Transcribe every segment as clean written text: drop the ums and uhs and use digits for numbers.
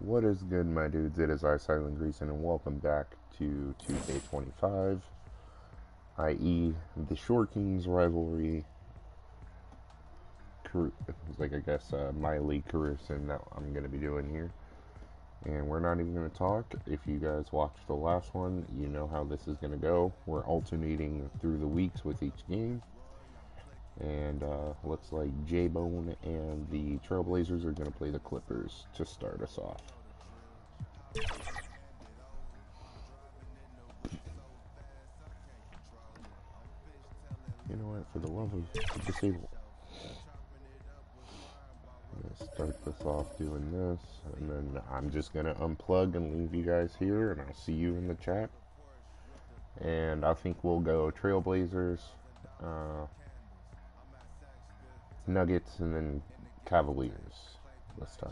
What is good, my dudes? It is I, Silent Greason, and welcome back to 2K25, i.e. the Shore Kings Rivalry, like I guess my league Carusin that I'm going to be doing here. And we're not even going to talk. If you guys watched the last one, you know how this is going to go. We're alternating through the weeks with each game. And looks like J-Bone and the Trailblazers are going to play the Clippers to start us off. You know what, for the love of disable. I'm going to start this off doing this, and then I'm just going to unplug and leave you guys here, and I'll see you in the chat. And I think we'll go Trailblazers, Nuggets, and then Cavaliers this time.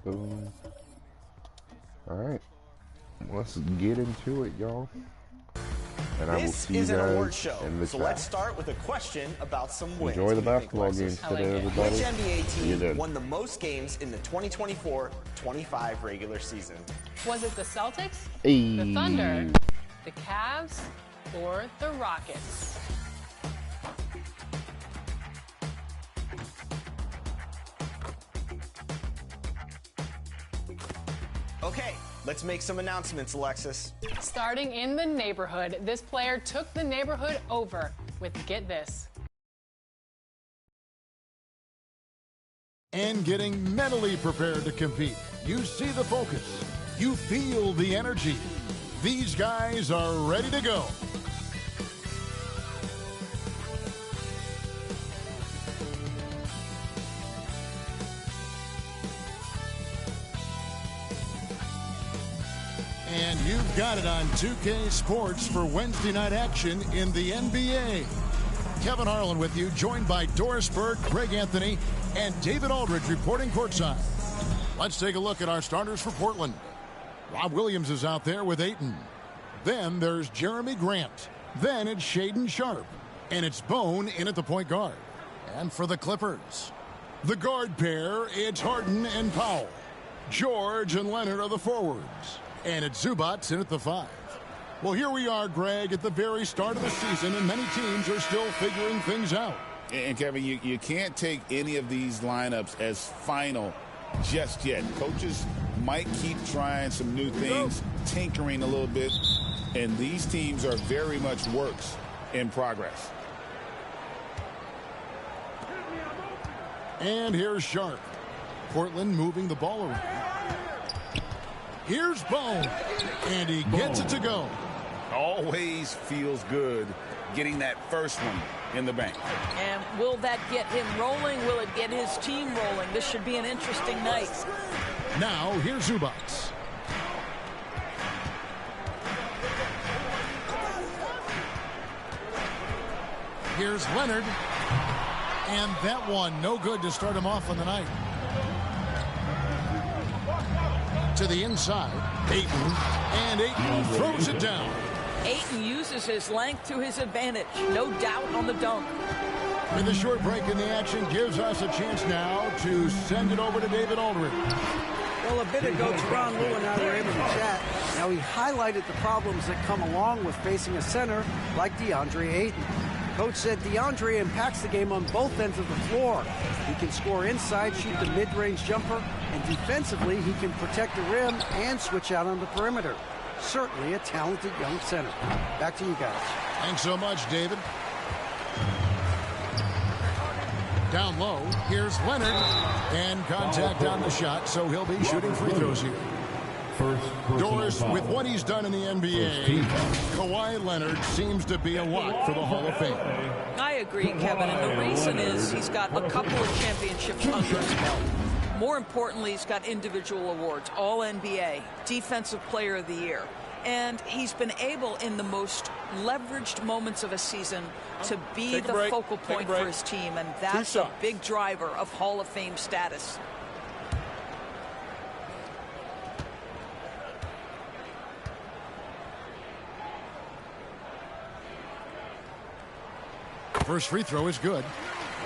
Boom. Alright, let's get into it, y'all. And I will see you guys in the chat. Let's start with a question about some wins. Enjoy the basketball games today, everybody. Which NBA team won the most games in the 2024-25 regular season? Was it the Celtics, Hey. the Thunder, the Cavs, or the Rockets? Okay, let's make some announcements, Alexis. Starting in the neighborhood, this player took the neighborhood over with, get this. And getting mentally prepared to compete. You see the focus. You feel the energy. These guys are ready to go. And you've got it on 2K Sports for Wednesday night action in the NBA. Kevin Harlan with you, joined by Doris Burke, Greg Anthony, and David Aldridge reporting courtside. Let's take a look at our starters for Portland. Rob Williams is out there with Ayton. Then there's Jeremy Grant. Then it's Shaedon Sharpe. And it's Bone in at the point guard. And for the Clippers, the guard pair, it's Harden and Powell. George and Leonard are the forwards. And it's Zubac in at the 5. Well, here we are, Greg, at the very start of the season, and many teams are still figuring things out. And, Kevin, you can't take any of these lineups as final just yet. Coaches might keep trying some new things, tinkering a little bit, and these teams are very much works in progress. And here's Sharpe. Portland moving the ball around. Here's Bone, and he gets it to go. Always feels good getting that first one in the bank. And will that get him rolling? Will it get his team rolling? This should be an interesting night. Now, here's Zubac. Here's Leonard. And that one, no good to start him off on the night. To the inside, Ayton, and Ayton throws it down. Ayton uses his length to his advantage, no doubt on the dunk. And the short break in the action gives us a chance now to send it over to David Aldridge. Well, a bit ago, Teron Lou and I were able to chat. Now, he highlighted the problems that come along with facing a center like DeAndre Ayton. Coach said DeAndre impacts the game on both ends of the floor. He can score inside, shoot the mid-range jumper, and defensively, he can protect the rim and switch out on the perimeter. Certainly a talented young center. Back to you guys. Thanks so much, David. Down low, here's Leonard. And contact on the shot, so he'll be shooting free throws here. Doris, with what he's done in the NBA, Kawhi Leonard seems to be a lock for the Hall of Fame. I agree, Kevin, and the reason is he's got a couple of championships under his belt. More importantly, he's got individual awards, All-NBA, Defensive Player of the Year. And he's been able, in the most leveraged moments of a season, to be the focal point for his team, and that's a big driver of Hall of Fame status. First free throw is good.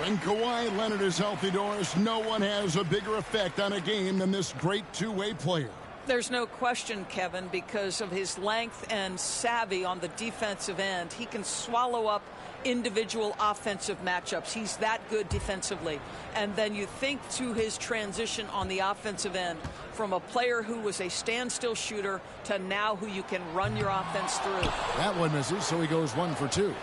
When Kawhi Leonard is healthy, Doris, no one has a bigger effect on a game than this great two-way player. There's no question, Kevin, because of his length and savvy on the defensive end. He can swallow up individual offensive matchups. He's that good defensively. And then you think to his transition on the offensive end from a player who was a standstill shooter to now who you can run your offense through. That one misses, so he goes 1 for 2.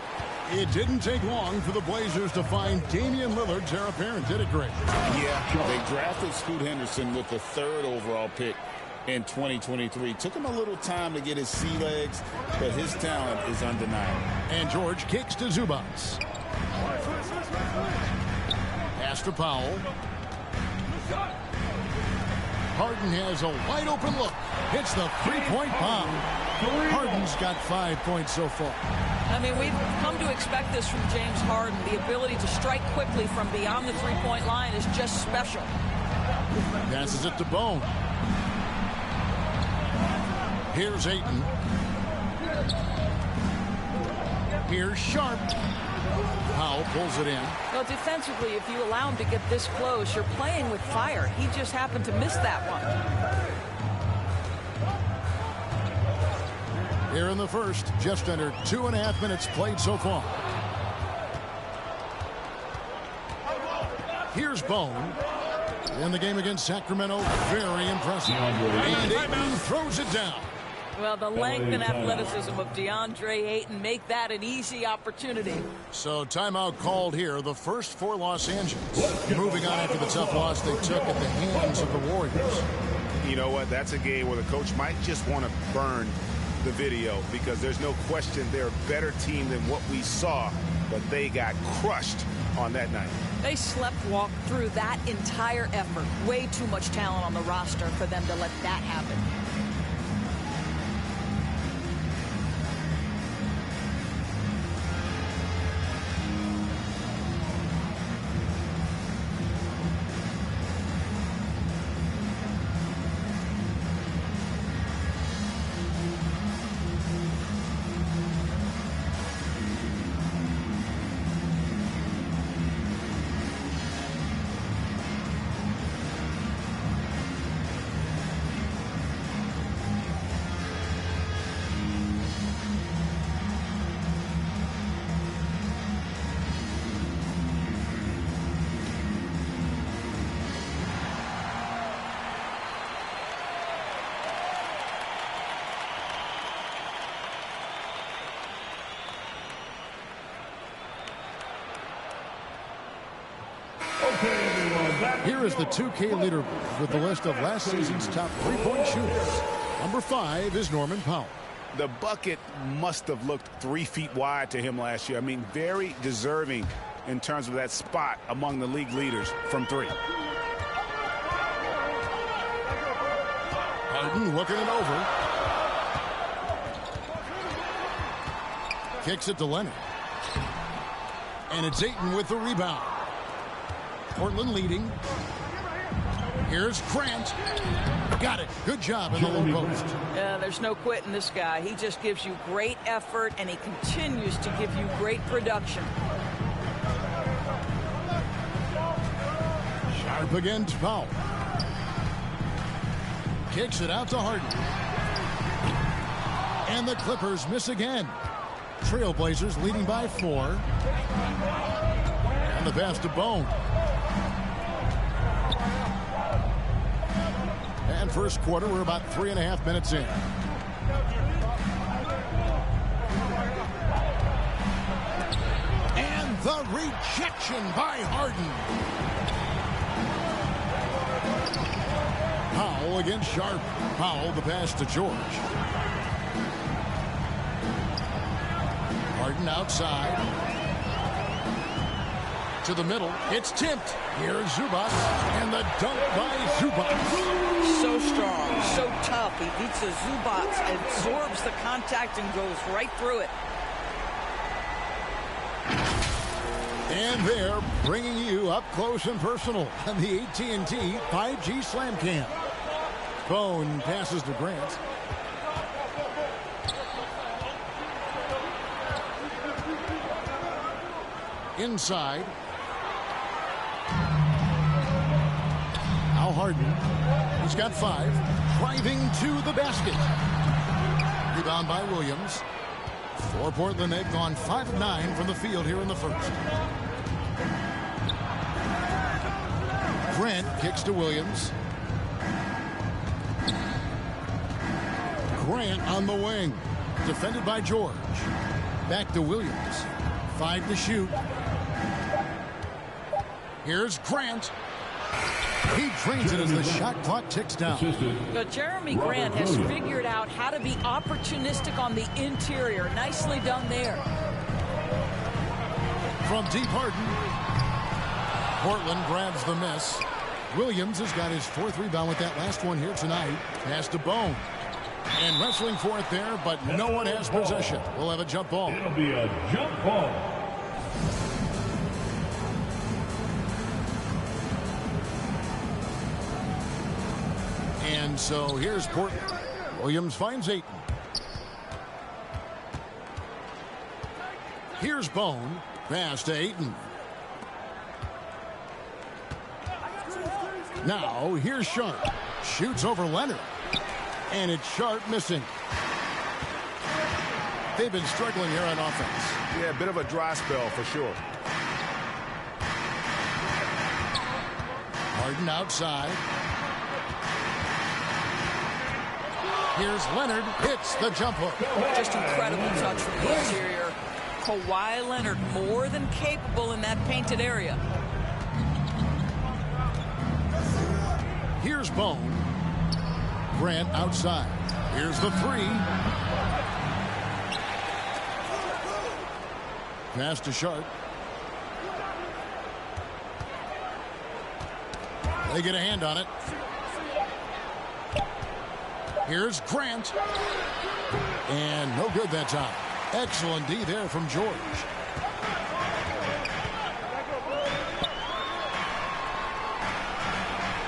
It didn't take long for the Blazers to find Damian Lillard's heir apparent. Did it great. Yeah, they drafted Scoot Henderson with the 3rd overall pick in 2023. Took him a little time to get his sea legs, but his talent is undeniable. And George kicks to Zubac. Pass to Powell. Harden has a wide open look. Hits the three-point bomb. Harden's got 5 points so far. I mean, we've come to expect this from James Harden. The ability to strike quickly from beyond the three-point line is just special. Passes it to Bone. Here's Ayton. Here's Sharp. Powell pulls it in. Well, defensively, if you allow him to get this close, you're playing with fire. He just happened to miss that one. Here in the first, just under 2.5 minutes played so far. Here's Bone. In the game against Sacramento, very impressive. And Ayton throws it down. Well, the length and athleticism of DeAndre Ayton make that an easy opportunity. So timeout called here, the first for Los Angeles. Moving on after the tough loss they took at the hands of the Warriors. You know what? That's a game where the coach might just want to burn the video because there's no question they're a better team than what we saw, but they got crushed on that night. They slept-walked through that entire effort. Way too much talent on the roster for them to let that happen. Here is the 2K leader with the list of last season's top three-point shooters. Number 5 is Norman Powell. The bucket must have looked 3 feet wide to him last year. I mean, very deserving in terms of that spot among the league leaders from 3. Harden looking it over. Kicks it to Leonard. And it's Ayton with the rebound. Portland leading. Here's Grant. Got it. Good job in the low post. Yeah, there's no quitting this guy. He just gives you great effort, and he continues to give you great production. Sharp against Powell. Kicks it out to Harden. And the Clippers miss again. Trailblazers leading by 4. And the pass to Bone. And first quarter, we're about 3.5 minutes in. And the rejection by Harden. Powell Powell against Sharp. Powell, the pass to George. Harden outside. To the middle. It's tipped. Here's Zubac. And the dunk by Zubac. So strong, so tough. He beats the Zubac, absorbs the contact, and goes right through it. And they're bringing you up close and personal on the AT&T 5G Slam Cam. Bone passes to Grant. Inside. Now Harden. He's got 5. Driving to the basket. Rebound by Williams. For Portland, they've gone 5 of 9 from the field here in the first. Grant kicks to Williams. Grant on the wing. Defended by George. Back to Williams. 5 to shoot. Here's Grant. He drains it as the shot clock ticks down. But Jeremy Grant has figured out how to be opportunistic on the interior. Nicely done there. From deep Harden. Portland grabs the miss. Williams has got his 4th rebound with that last one here tonight. Pass to Bone. And wrestling for it there, but no one has possession. We'll have a jump ball. It'll be a jump ball. And so here's Portland. Williams finds Ayton. Here's Bone. Pass to Ayton. Now here's Sharp. Shoots over Leonard. And it's Sharp missing. They've been struggling here on offense. Yeah, a bit of a dry spell for sure. Harden outside. Here's Leonard. Hits the jump hook. Just incredible touch from the interior. Kawhi Leonard more than capable in that painted area. Here's Bone. Grant outside. Here's the 3. Pass to Sharp. They get a hand on it. Here's Grant. And no good that time. Excellent D there from George.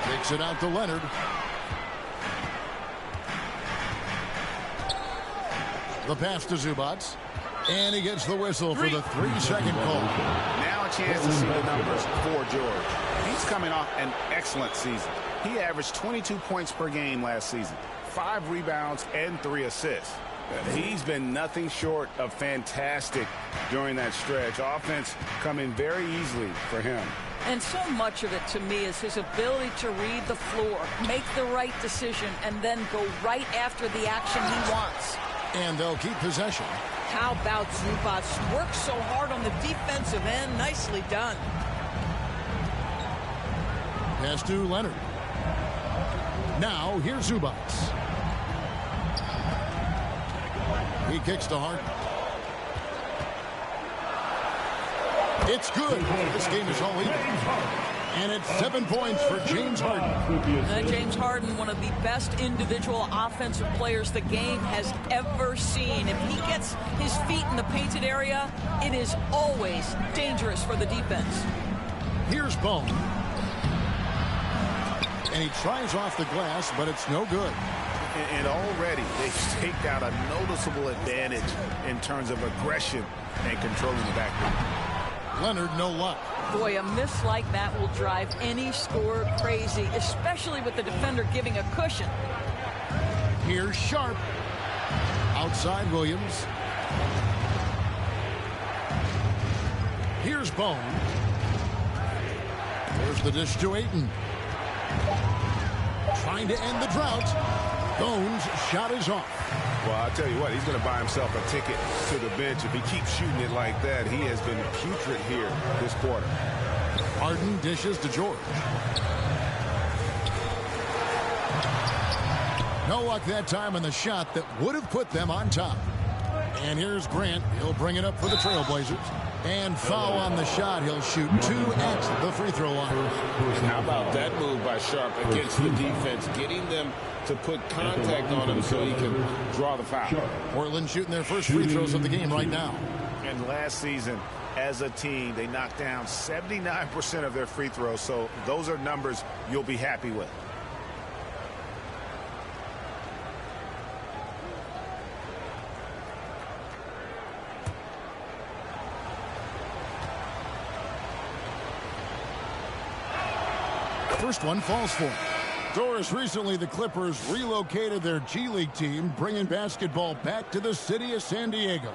Kicks it out to Leonard. The pass to Zubac. And he gets the whistle for the 3-second call. Now a chance to see the numbers for George. He's coming off an excellent season. He averaged 22 points per game last season, 5 rebounds and 3 assists. He's been nothing short of fantastic during that stretch. Offense coming very easily for him. And so much of it to me is his ability to read the floor, make the right decision, and then go right after the action he wants. And they'll keep possession. How about Zubac? Works so hard on the defensive end. Nicely done. Pass to Leonard. Now here's Zubac. He kicks to Harden. It's good. This game is all even. And it's 7 points for James Harden. James Harden, one of the best individual offensive players the game has ever seen. If he gets his feet in the painted area, it is always dangerous for the defense. Here's Bone. And he tries off the glass, but it's no good. And already they've staked out a noticeable advantage in terms of aggression and controlling the backcourt. Leonard, no luck. Boy, a miss like that will drive any scorer crazy, especially with the defender giving a cushion. Here's Sharp. Outside Williams. Here's Bone. There's the dish to Ayton. Trying to end the drought. Bone's shot is off. Well, I'll tell you what, he's going to buy himself a ticket to the bench. If he keeps shooting it like that, he has been putrid here this quarter. Harden dishes to George. No luck that time on the shot that would have put them on top. And here's Grant. He'll bring it up for the Trailblazers. And foul on the shot. He'll shoot 2 at the free throw line. How about that move by Sharp against the defense, getting them to put contact on him so he can draw the foul. Portland shooting their first free throws of the game right now. And last season, as a team, they knocked down 79% of their free throws, so those are numbers you'll be happy with. First one falls for him. Doris, recently the Clippers relocated their G League team, bringing basketball back to the city of San Diego.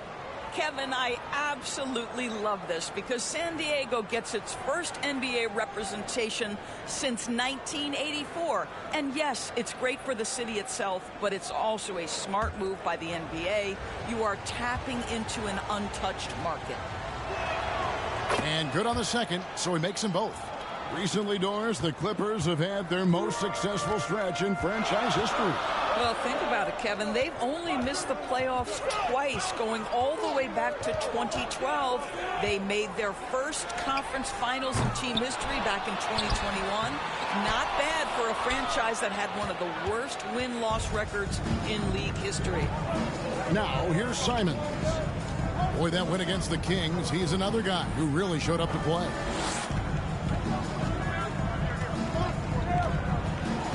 Kevin, I absolutely love this because San Diego gets its first NBA representation since 1984. And yes, it's great for the city itself, but it's also a smart move by the NBA. You are tapping into an untouched market. And good on the second, so he makes them both. Recently, Doris, the Clippers have had their most successful stretch in franchise history. Well, think about it, Kevin. They've only missed the playoffs twice, going all the way back to 2012. They made their first conference finals in team history back in 2021. Not bad for a franchise that had one of the worst win-loss records in league history. Now, here's Simons. Boy, that win against the Kings, he's another guy who really showed up to play.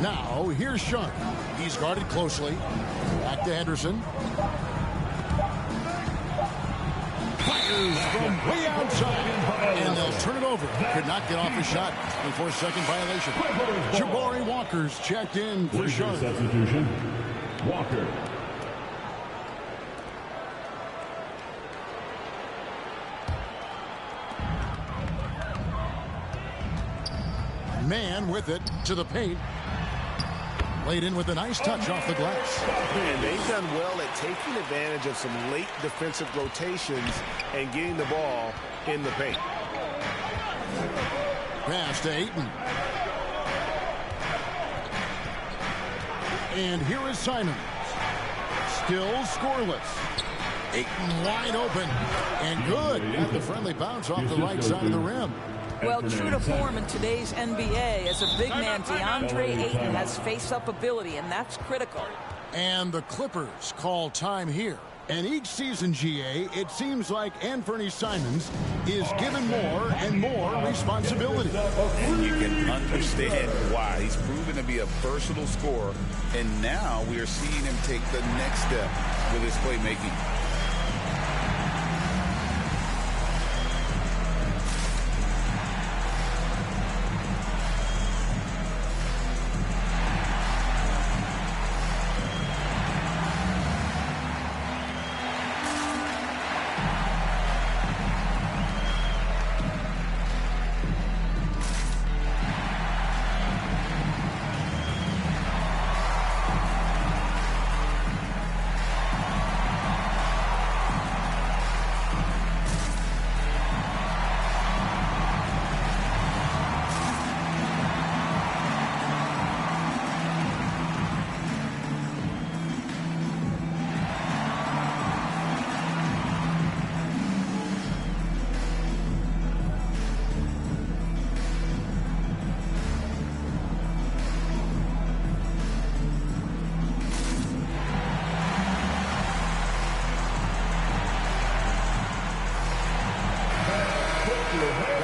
Now, here's Sharp. He's guarded closely. Back to Henderson. Fires from way outside. And they'll turn it over. Could not get off the shot before second violation. Jabari Walker's checked in for Sharp. Substitution. Walker. Man with it to the paint. Laid in with a nice touch off the glass. And they've done well at taking advantage of some late defensive rotations and getting the ball in the paint. Pass to Ayton. And here is Simons. Still scoreless. Ayton wide open. And good. Got the friendly bounce off the right side of the rim. Well, true to form in today's NBA, as a big man, DeAndre Ayton has face-up ability, and that's critical. And the Clippers call time here. And each season, GA, it seems like Anthony Simons is given more and more responsibility. And you can understand why. He's proven to be a versatile scorer, and now we are seeing him take the next step with his playmaking.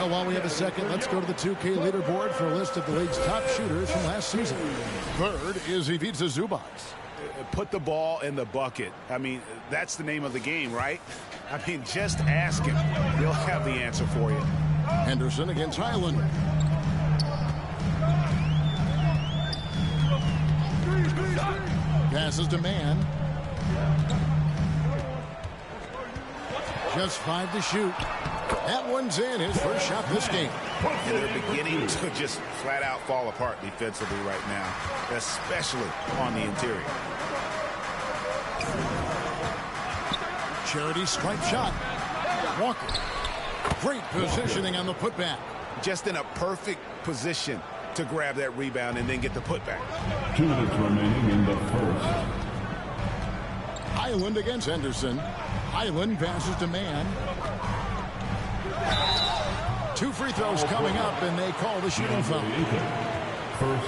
While we have a second, let's go to the 2K leaderboard for a list of the league's top shooters from last season. Third is Ivica Zubac. Put the ball in the bucket. I mean, that's the name of the game, right? I mean, just ask him. He'll have the answer for you. Henderson against Highland. Passes to Man. Just 5 to shoot. That one's in, his first shot this game. And they're beginning to just flat out fall apart defensively right now, especially on the interior. Charity stripe shot. Walker. Great positioning on the putback. Just in a perfect position to grab that rebound and then get the putback. 2 minutes remaining in the first. Highland against Henderson. Highland passes to Mann. 2 free throws coming up, and they call the shooting foul.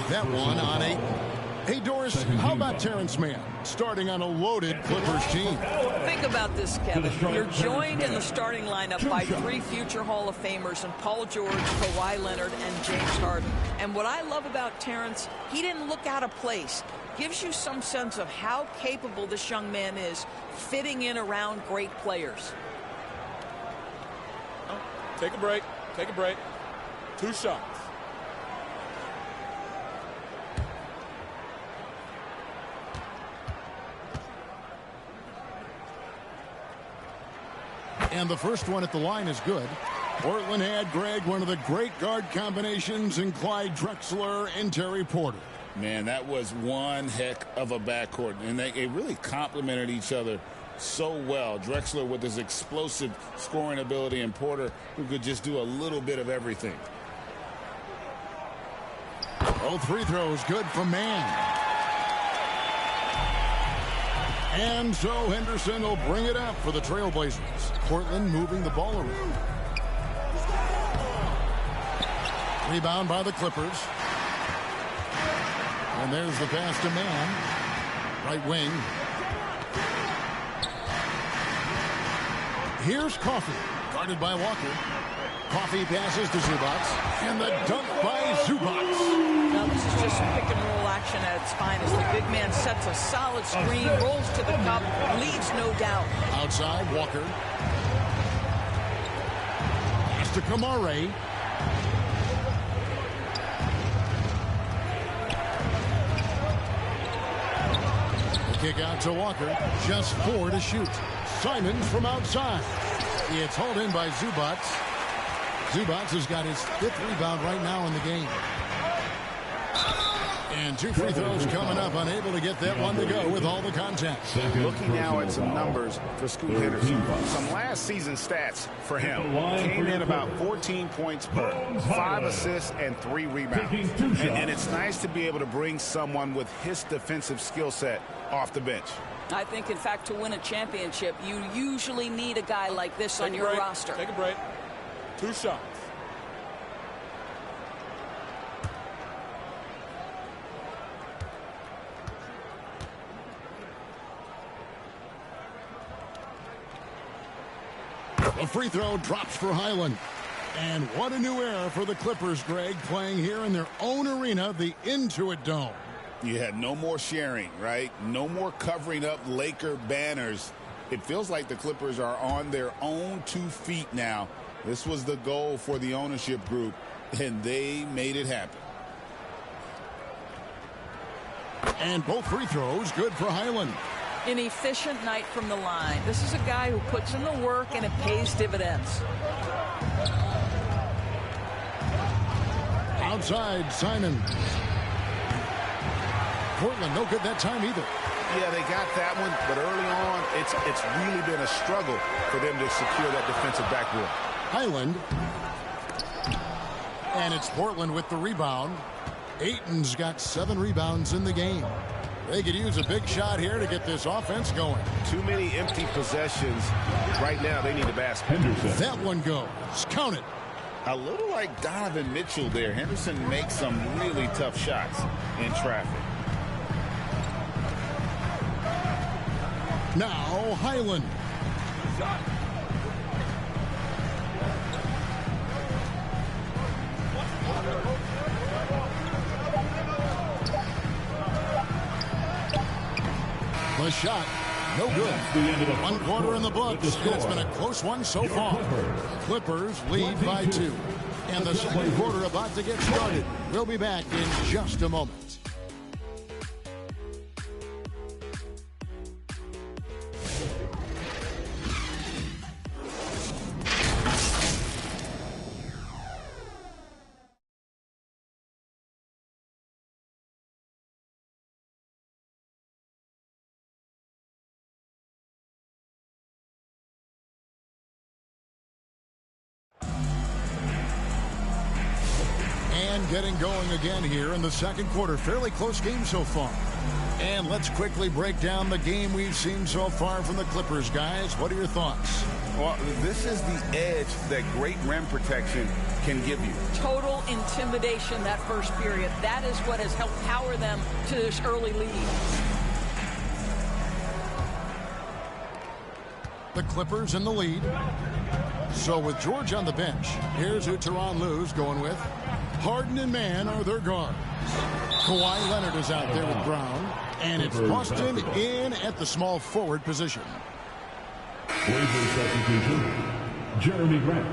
That one on 8. Hey, Doris, how about Terrence Mann starting on a loaded Clippers team? Think about this, Kevin. You're joined in the starting lineup by 3 future Hall of Famers in Paul George, Kawhi Leonard, and James Harden. And what I love about Terrence, he didn't look out of place. Gives you some sense of how capable this young man is fitting in around great players. Take a break. Take a break. 2 shots. And the first one at the line is good. Portland had, Greg, one of the great guard combinations in Clyde Drexler and Terry Porter. Man, that was one heck of a backcourt, and they really complemented each other so well. Drexler with his explosive scoring ability, and Porter who could just do a little bit of everything. Both free throws good for Mann. And so Henderson will bring it up for the Trailblazers. Portland moving the ball around. Rebound by the Clippers. And there's the pass to Mann. Right wing. Here's Coffey. Guarded by Walker. Coffey passes to Zubac. And the dunk by Zubac. Now this is just pick and roll action at its finest. The big man sets a solid screen, rolls to the cup, leaves no doubt. Outside, Walker. Pass to Kamare. The kick out to Walker. Just 4 to shoot. Simons from outside. It's hauled in by Zubac. Zubac has got his 5th rebound right now in the game. And 2 free throws coming up, unable to get that one to go with all the contact. Looking now at some numbers for Scoot Henderson. Some last season stats for him. Came in about 14 points per, 5 assists, and 3 rebounds. And it's nice to be able to bring someone with his defensive skill set off the bench. I think, in fact, to win a championship, you usually need a guy like this on your roster. Take a break. 2 shots. A free throw drops for Highland. And what a new era for the Clippers, Greg, playing here in their own arena, the Intuit Dome. You had no more sharing, right? No more covering up Laker banners. It feels like the Clippers are on their own 2 feet now. This was the goal for the ownership group, and they made it happen. And both free throws good for Highland. An efficient night from the line. This is a guy who puts in the work, and it pays dividends. Outside, Simon. Portland, no good that time either. Yeah, they got that one, but early on, it's really been a struggle for them to secure that defensive backboard. Highland. And it's Portland with the rebound. Ayton's got 7 rebounds in the game. They could use a big shot here to get this offense going. Too many empty possessions. Right now, they need a basket. Henderson. That one goes. Count it. A little like Donovan Mitchell there. Henderson makes some really tough shots in traffic. Now Highland. The shot, no good. 1 quarter in the books. It's been a close one so far. Clippers lead by 2. And the second quarter about to get started. We'll be back in just a moment. And Momentum getting going again here in the second quarter. Fairly close game so far. And let's quickly break down the game we've seen so far from the Clippers, guys. What are your thoughts? Well, this is the edge that great rim protection can give you. Total intimidation that first period. That is what has helped power them to this early lead. The Clippers in the lead. So with George on the bench, here's who Tyronn Lue's going with. Harden and Mann are their guards. Kawhi Leonard is out there with Brown. And it's Boston in at the small forward position. Waiver substitution, Jeremy Grant.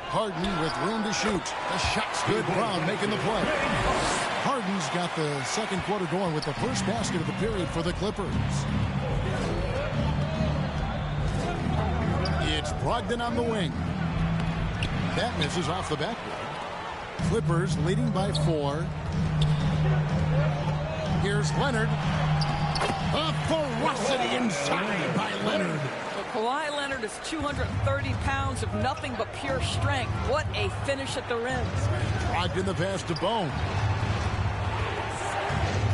Harden with room to shoot. The shot's good. Brown making the play. Harden's got the second quarter going with the first basket of the period for the Clippers. It's Brogdon on the wing. That misses off the backboard. Clippers leading by 4. Here's Leonard. A ferocity inside by Leonard. Kawhi Leonard is 230 pounds of nothing but pure strength. What a finish at the rim. Brogdon the pass to Bone.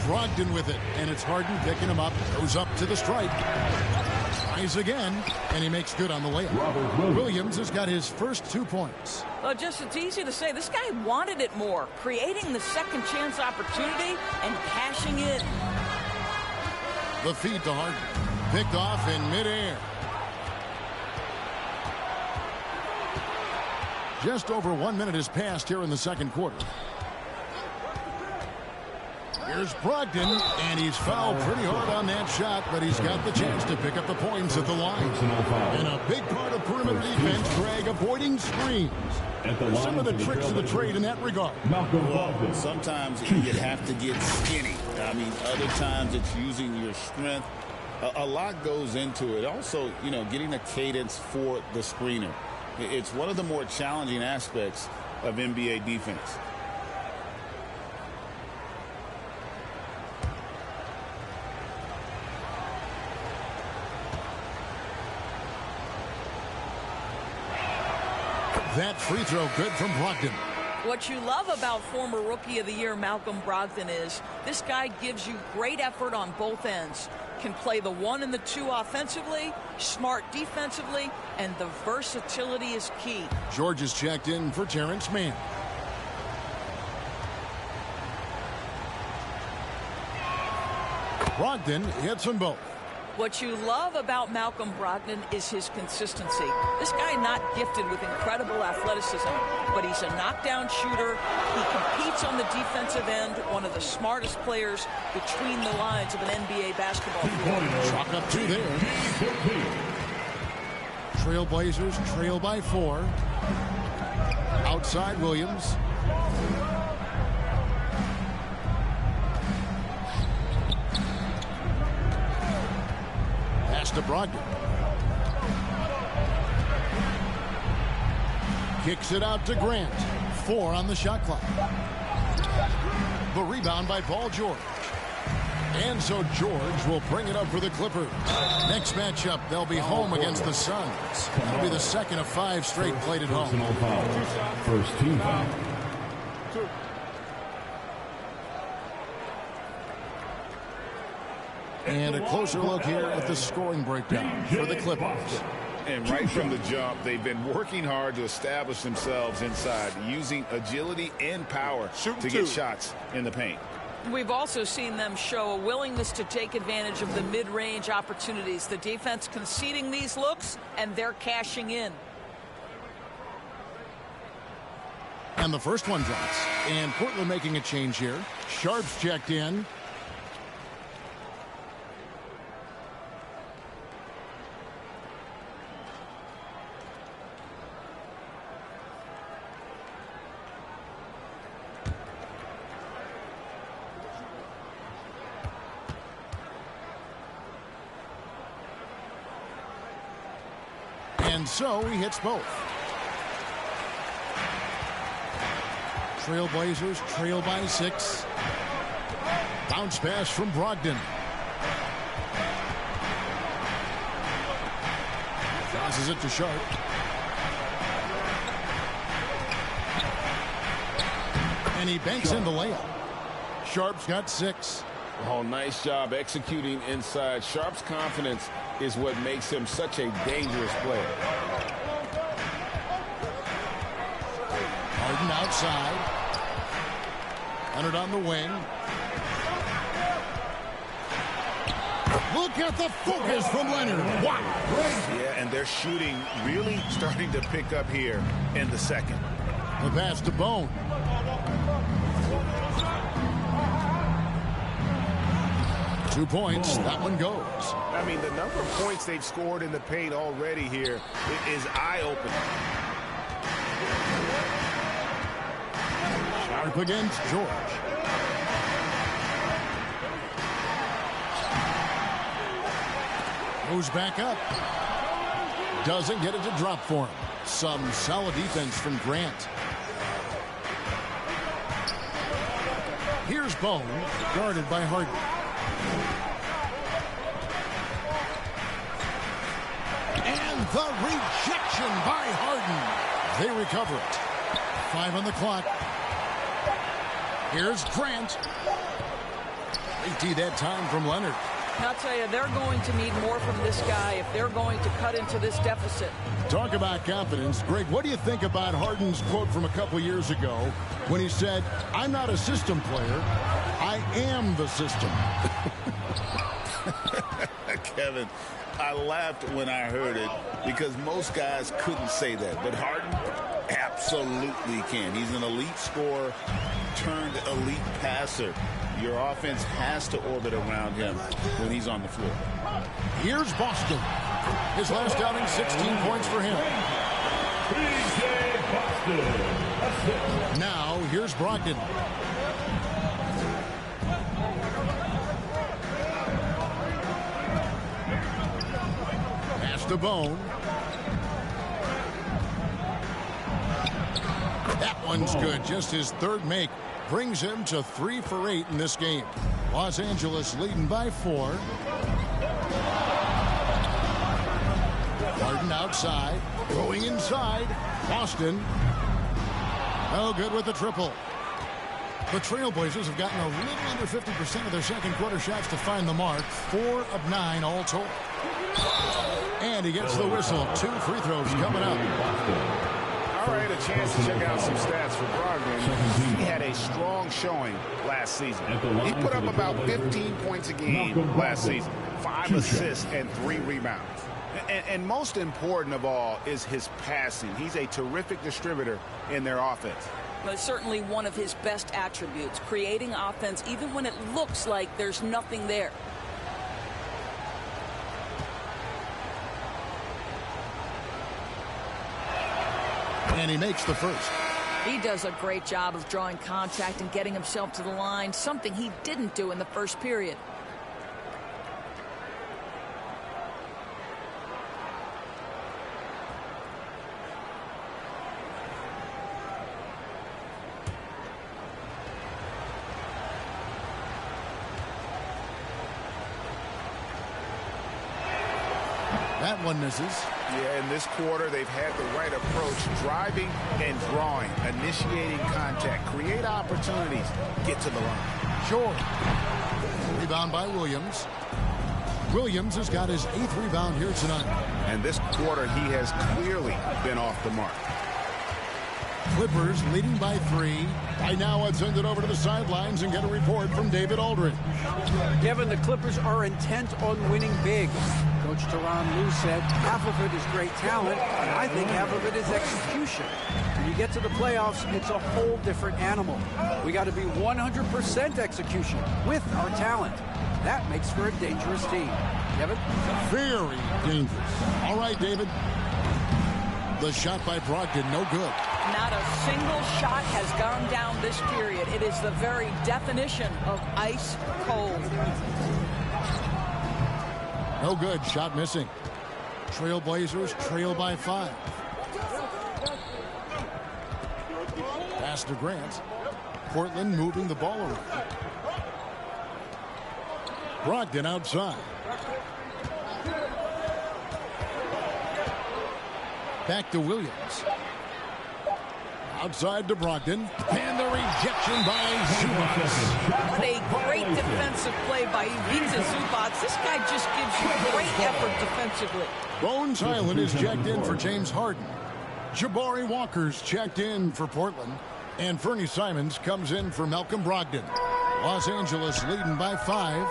Brogdon with it, and it's Harden picking him up. Goes up to the stripe. Tries again, and he makes good on the layup. Williams has got his first 2 points. Just it's easy to say. This guy wanted it more, creating the second chance opportunity and cashing in. The feed to Harden. Picked off in midair. Just over 1 minute has passed here in the second quarter. Here's Brogdon, and he's fouled pretty hard on that shot, but he's got the chance to pick up the points at the line. And a big part of perimeter defense, Greg, avoiding screens. Some of the tricks of the trade in that regard. Well, sometimes you have to get skinny. I mean, other times it's using your strength. A lot goes into it. Also, you know, getting a cadence for the screener. It's one of the more challenging aspects of NBA defense. That free throw good from Brogdon. What you love about former Rookie of the Year Malcolm Brogdon is this guy gives you great effort on both ends. Can play the 1 and the 2 offensively, smart defensively, and the versatility is key. George is checked in for Terrence Mann. Brogdon hits them both. What you love about Malcolm Brogdon is his consistency. This guy not gifted with incredible athleticism, but he's a knockdown shooter. He competes on the defensive end, one of the smartest players between the lines of an NBA basketball field. Chalk up 2 there. Trailblazers trail by 4. Outside Williams. To Brogdon. Kicks it out to Grant. 4 on the shot clock. The rebound by Paul George. And so George will bring it up for the Clippers. Next matchup, they'll be home against the Suns. It'll be the second of 5 straight played at home. First team foul. And a closer look here at the scoring breakdown for the Clippers. And right from the jump, they've been working hard to establish themselves inside, using agility and power to get shots in the paint. We've also seen them show a willingness to take advantage of the mid-range opportunities. The defense conceding these looks, and they're cashing in. And the first one drops. And Portland making a change here. Sharp's checked in. And so he hits both. Trailblazers trail by 6. Bounce pass from Brogdon. Passes it to Sharp. And he banks in the layup. Sharp's got 6. Oh, nice job executing inside. Sharp's confidence is what makes him such a dangerous player. Harden outside. Leonard on the wing. Look at the focus from Leonard. Wow. Yeah, and their shooting really starting to pick up here in the second. The pass to Bone. Two points. That one goes. I mean, the number of points they've scored in the paint already here is eye-opening. Sharp against George. Goes back up. Doesn't get it to drop for him. Some solid defense from Grant. Here's Bone, guarded by Harden. And the rejection by Harden. They recover it. 5 on the clock. Here's Grant. Great that time from Leonard. I'll tell you, they're going to need more from this guy if they're going to cut into this deficit. Talk about confidence. Greg, what do you think about Harden's quote from a couple years ago when he said, "I'm not a system player, I am the system"? Kevin, I laughed when I heard it because most guys couldn't say that. But Harden absolutely can. He's an elite scorer turned elite passer. Your offense has to orbit around him when he's on the floor. Here's Boston. His last outing, 16 points for him. Now, here's Brogdon. Pass to Bone. That one's good. Just his third make. Brings him to 3 for 8 in this game. Los Angeles leading by 4. Harden outside. Going inside. Boston. Oh, good with the triple. The Trailblazers have gotten a little under 50% of their second quarter shots to find the mark. 4 of 9 all told. And he gets the whistle. 2 free throws coming up. All right, a chance to check out some stats for Brogdon. He had a strong showing last season. He put up about 15 points a game last season, 5 assists and 3 rebounds. And most important of all is his passing. He's a terrific distributor in their offense. But certainly one of his best attributes, creating offense even when it looks like there's nothing there. And he makes the first. He does a great job of drawing contact and getting himself to the line, something he didn't do in the first period. That one misses. Yeah, in this quarter, they've had the right approach, driving and drawing, initiating contact, create opportunities, get to the line. Sure. Rebound by Williams. Williams has got his 8th rebound here tonight. And this quarter, he has clearly been off the mark. Clippers leading by 3. Right now, let's send it over to the sidelines and get a report from David Aldridge. Kevin, the Clippers are intent on winning big. Coach Tyronn Lue said half of it is great talent, and I think half of it is execution. When you get to the playoffs, it's a whole different animal. We got to be 100% execution with our talent. That makes for a dangerous team. Kevin? Very dangerous. All right, David. The shot by Brogdon, no good. Not a single shot has gone down this period. It is the very definition of ice cold. No good. Shot missing. Trailblazers trail by 5. Pass to Grant. Portland moving the ball around. Brogdon outside. Back to Williams. Outside to Brogdon. And the rejection by Zubac. What a great defensive play by Ivica Zubac. This guy just gives you great effort defensively. Bones Highland is checked in for James Harden. Jabari Walker's checked in for Portland. And Fernie Simons comes in for Malcolm Brogdon. Los Angeles leading by 5.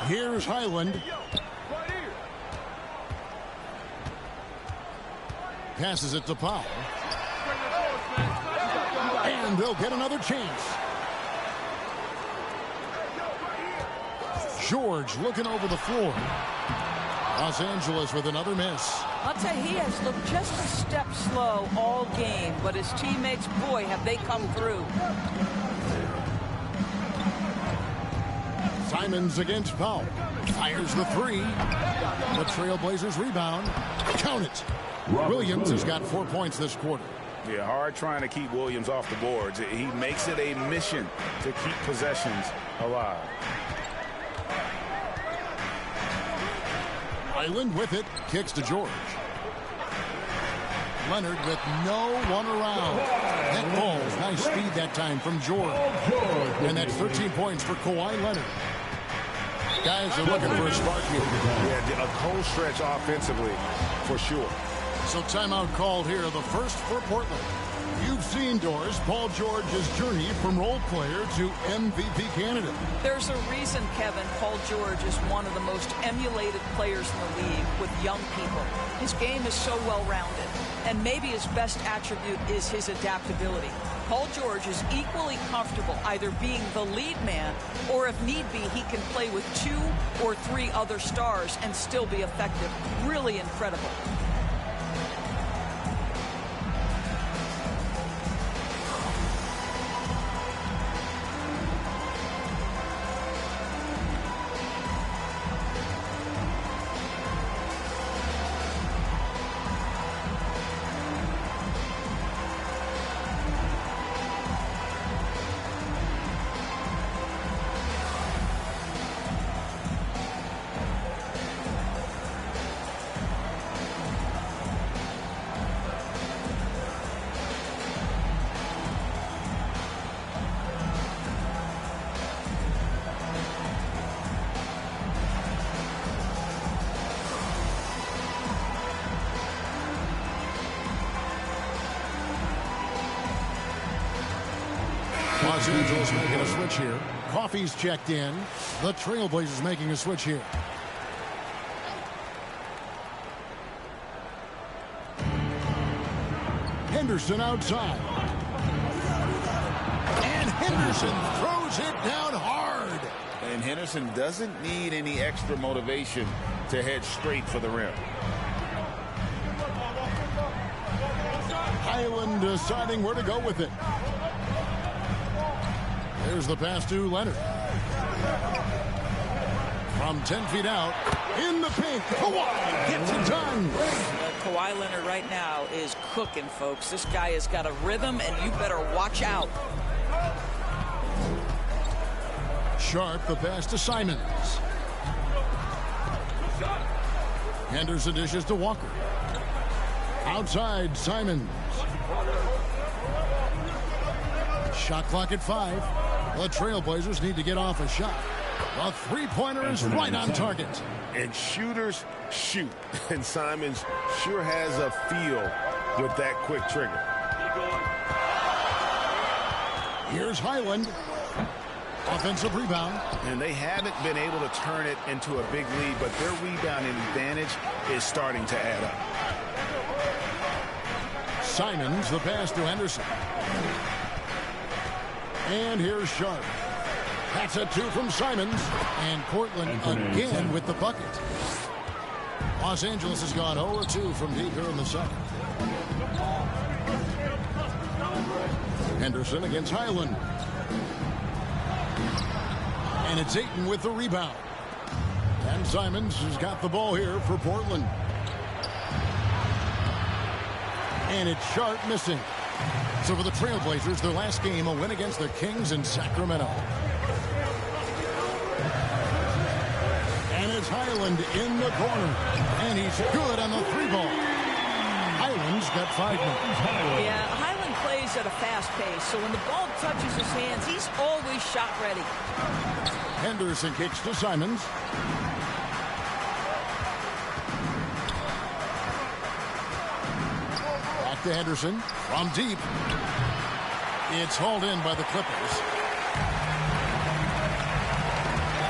Here's Highland. Passes it to Powell. And they'll get another chance. George looking over the floor. Los Angeles with another miss. I'll tell you, he has looked just a step slow all game, but his teammates, boy, have they come through. Simons against Powell. Fires the 3. The Trailblazers rebound. Count it. Williams has got 4 points this quarter. Yeah, hard trying to keep Williams off the boards. He makes it a mission to keep possessions alive. Highland with it. Kicks to George. Leonard with no one around. That ball, nice speed that time from George. And that's 13 points for Kawhi Leonard. Guys are looking for a spark here. Yeah, a cold stretch offensively for sure. So timeout called here, the first for Portland. You've seen, Doris, Paul George's journey from role player to MVP candidate. There's a reason, Kevin, Paul George is one of the most emulated players in the league with young people. His game is so well-rounded, and maybe his best attribute is his adaptability. Paul George is equally comfortable either being the lead man, or if need be, he can play with 2 or 3 other stars and still be effective. Really incredible. Los Angeles making a switch here. Coffey's checked in. The Trailblazers making a switch here. Henderson outside. And Henderson throws it down hard. And Henderson doesn't need any extra motivation to head straight for the rim. Highland deciding where to go with it. There's the pass to Leonard. From 10 feet out, in the paint, Kawhi gets it done. Kawhi Leonard right now is cooking, folks. This guy has got a rhythm, and you better watch out. Sharp, the pass to Simons. Henderson dishes to Walker. Outside, Simons. Shot clock at 5. The Trailblazers need to get off a shot. The three-pointer is right on target. And shooters shoot. And Simons sure has a feel with that quick trigger. Here's Highland. Offensive rebound. And they haven't been able to turn it into a big lead, but their rebounding advantage is starting to add up. Simons, the pass to Henderson. And here's Sharp. That's a 2 from Simons. And Portland again with the bucket. Los Angeles has gone 0-2 from deep here in the second. Henderson against Highland. And it's Ayton with the rebound. And Simons has got the ball here for Portland. And it's Sharp missing. So for the Trailblazers, their last game, a win against the Kings in Sacramento. And it's Highland in the corner. And he's good on the 3-ball. Highland's got 5 minutes. Yeah, Highland plays at a fast pace, so when the ball touches his hands, he's always shot ready. Henderson kicks to Simons. Back to Henderson from deep. It's hauled in by the Clippers.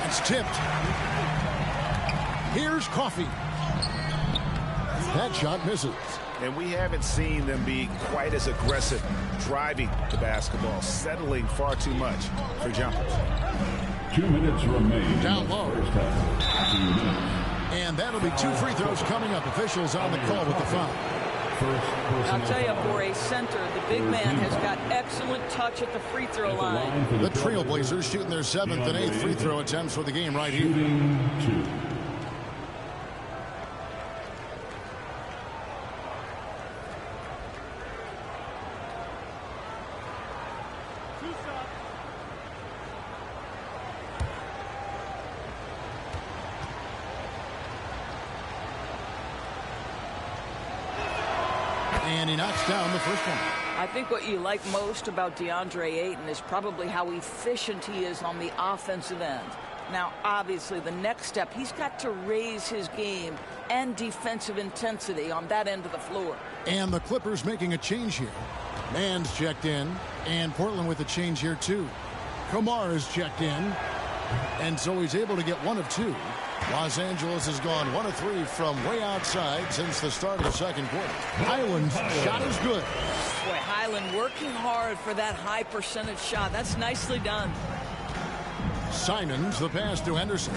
It's tipped. Here's Coffey. That shot misses. And we haven't seen them be quite as aggressive driving the basketball, settling far too much for jumpers. 2 minutes remain. Down low. And that'll be 2 free throws coming up. Officials on the call with the foul. I'll tell you, for a center, the big man has got excellent touch at the free throw line. The Trailblazers shooting their 7th and 8th free throw attempts for the game right here. Shooting 2. And he knocks down the first one. I think what you like most about DeAndre Ayton is probably how efficient he is on the offensive end. Now, obviously, the next step, he's got to raise his game and defensive intensity on that end of the floor. And the Clippers making a change here. Mann's checked in, and Portland with a change here, too. Kamar is checked in, and so he's able to get 1 of 2. Los Angeles has gone 1 of 3 from way outside since the start of the second quarter. Highland's shot is good. Boy, Highland working hard for that high percentage shot. That's nicely done. Simons, the pass to Henderson.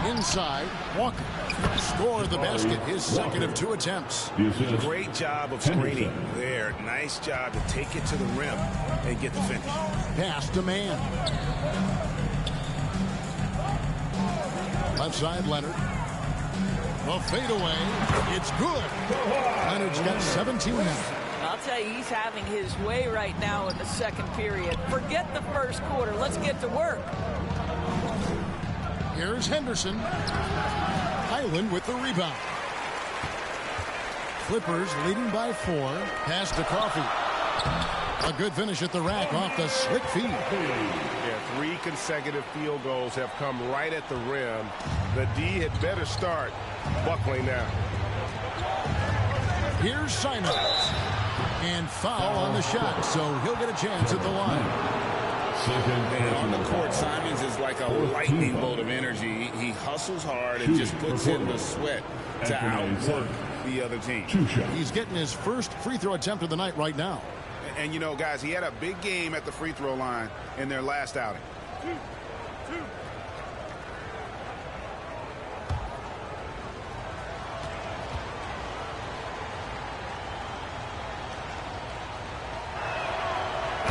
Inside, Walker. Scored the basket, his second of 2 attempts. Great job of screening there. Nice job to take it to the rim and get the finish. Pass to Mann. Left side, Leonard. A fadeaway. It's good. Leonard's got 17 minutes. I'll tell you, he's having his way right now in the second period. Forget the first quarter. Let's get to work. Here's Henderson. Highland with the rebound. Clippers leading by 4. Pass to Coffey. A good finish at the rack off the slick feed. Yeah, 3 consecutive field goals have come right at the rim. The D had better start buckling down. Here's Simons. And foul on the shot, so he'll get a chance at the line. And on the court, Simons is like a lightning bolt of energy. He hustles hard and just puts in the sweat to outwork the other team. He's getting his first free throw attempt of the night right now. And, you know, guys, he had a big game at the free throw line in their last outing.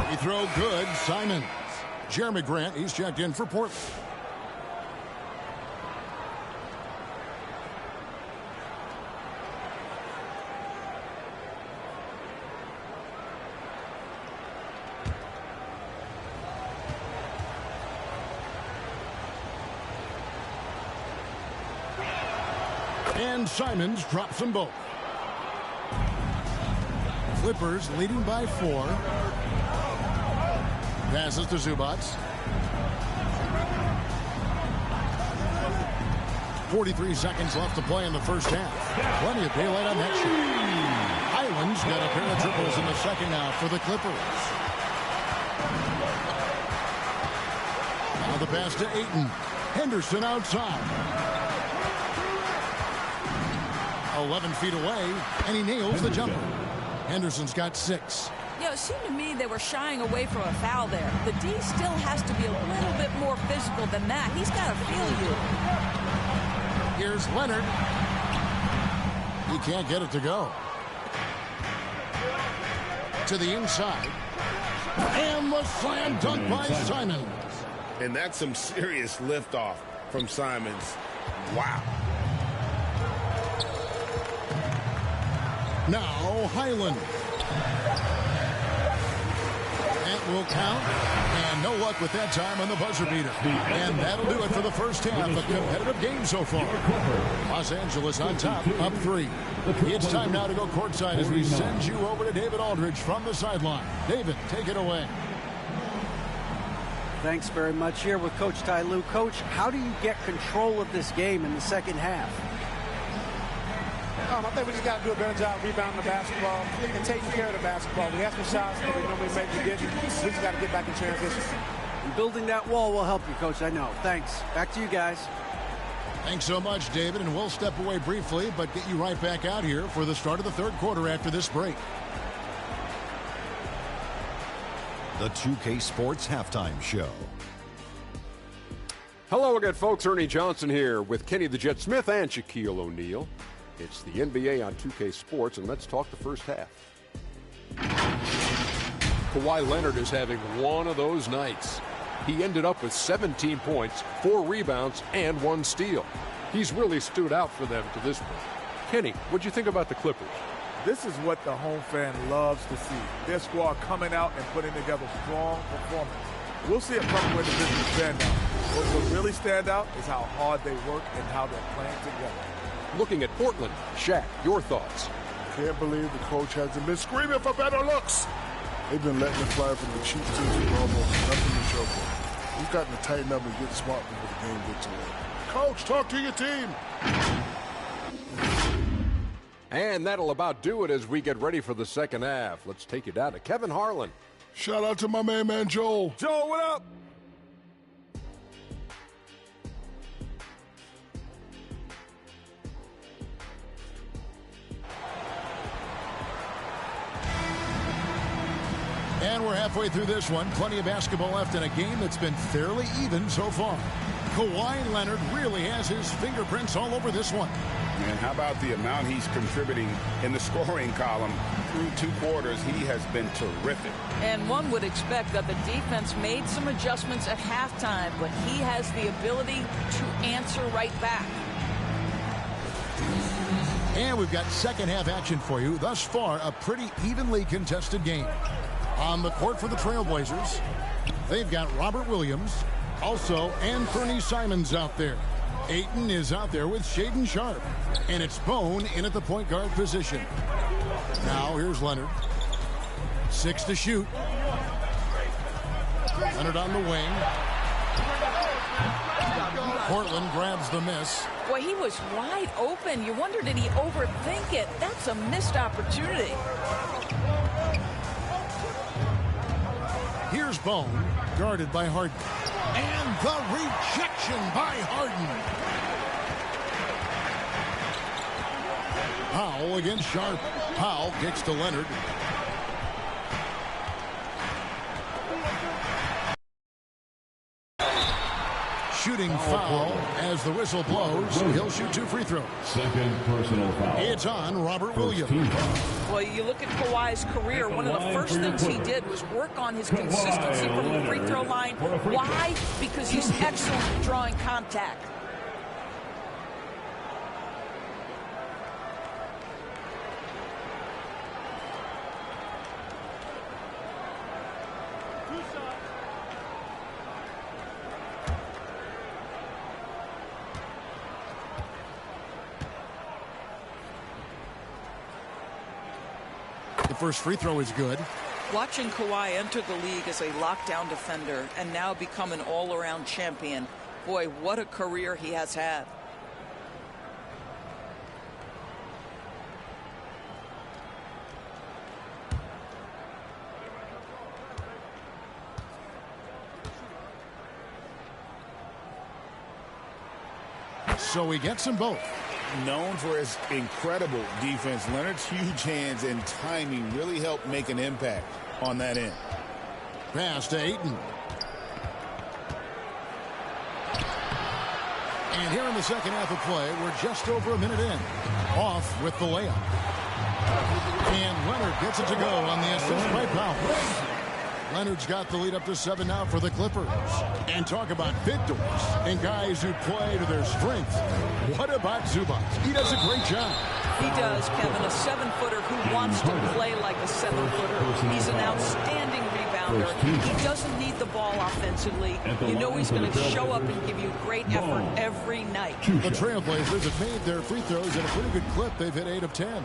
Free throw good, Simons. Jeremy Grant, he's checked in for Portland. And Simons drops them both. Clippers leading by 4. Passes to Zubac. 43 seconds left to play in the first half. Plenty of daylight on that shot. Highland's got a pair of triples in the second half for the Clippers. Now the pass to Ayton. Henderson outside. 11 feet away, and he nails the jumper. Henderson's got 6. You know, it seemed to me they were shying away from a foul there. The D still has to be a little bit more physical than that. He's got to feel you. Here's Leonard. He can't get it to go. To the inside. And the slam dunk by Simons. And that's some serious liftoff from Simons. Wow. Now Highland. That will count. And no luck with that time on the buzzer beater. And that'll do it for the first half. A competitive game so far. Los Angeles on top, up 3. It's time now to go courtside as we send you over to David Aldridge from the sideline. David, take it away. Thanks very much. Here with Coach Ty Lue. Coach, how do you get control of this game in the second half? I think we just got to do a better job rebounding the basketball and taking care of the basketball. We have some shots that we normally make to get. We just got to get back in transition. And building that wall will help you, Coach, I know. Thanks. Back to you guys. Thanks so much, David, and we'll step away briefly, but get you right back out here for the start of the third quarter after this break. The 2K Sports Halftime Show. Hello again, folks. Ernie Johnson here with Kenny the Jet Smith and Shaquille O'Neal. It's the NBA on 2K Sports, and let's talk the first half. Kawhi Leonard is having one of those nights. He ended up with 17 points, 4 rebounds, and 1 steal. He's really stood out for them to this point. Kenny, what'd you think about the Clippers? This is what the home fan loves to see. Their squad coming out and putting together strong performance. We'll see a couple individuals stand out. What will really stand out is how hard they work and how they're playing together. Looking at Portland, Shaq, your thoughts? Can't believe the coach hasn't been screaming for better looks. They've been letting it fly from the cheap teams with almost nothing to show for it. We've got to tighten up and get smart before the game gets away. Coach, talk to your team. And that'll about do it as we get ready for the second half. Let's take you down to Kevin Harlan. Shout out to my man Joel. Joel, what up? And we're halfway through this one. Plenty of basketball left in a game that's been fairly even so far. Kawhi Leonard really has his fingerprints all over this one. And how about the amount he's contributing in the scoring column through 2 quarters? He has been terrific. And one would expect that the defense made some adjustments at halftime, but he has the ability to answer right back. And we've got second half action for you. Thus far, a pretty evenly contested game. On the court for the Trailblazers, they've got Robert Williams, also Anthony Simons out there. Ayton is out there with Shaedon Sharpe. And it's Bone in at the point guard position. Now here's Leonard. 6 to shoot. Leonard on the wing. Portland grabs the miss. Boy, he was wide open. You wonder, did he overthink it? That's a missed opportunity. Here's Bone, guarded by Harden. And the rejection by Harden. Powell against Sharpe. Powell kicks to Leonard. Shooting foul as the whistle blows. He'll shoot 2 free throws. Second personal foul. It's on Robert Williams. Well, you look at Kawhi's career, one of the first things he did was work on his consistency from the free throw line. Why? Because he's excellent at drawing contact. The first free throw is good. Watching Kawhi enter the league as a lockdown defender and now become an all-around champion. Boy, what a career he has had. So he gets them both. Known for his incredible defense, Leonard's huge hands and timing really helped make an impact on that end. Pass to Ayton. And here in the second half of play, we're just over a minute in. Off with the layup. And Leonard gets it to go on the assist by Powell. Leonard's got the lead up to 7 now for the Clippers. And talk about victors and guys who play to their strength. What about Zubac? He does a great job. He does, Kevin, a 7-footer who wants to play like a 7-footer. He's an outstanding rebounder. He doesn't need the ball offensively. You know he's going to show up and give you great effort every night. The Trailblazers have made their free throws at a pretty good clip. They've hit 8 of 10.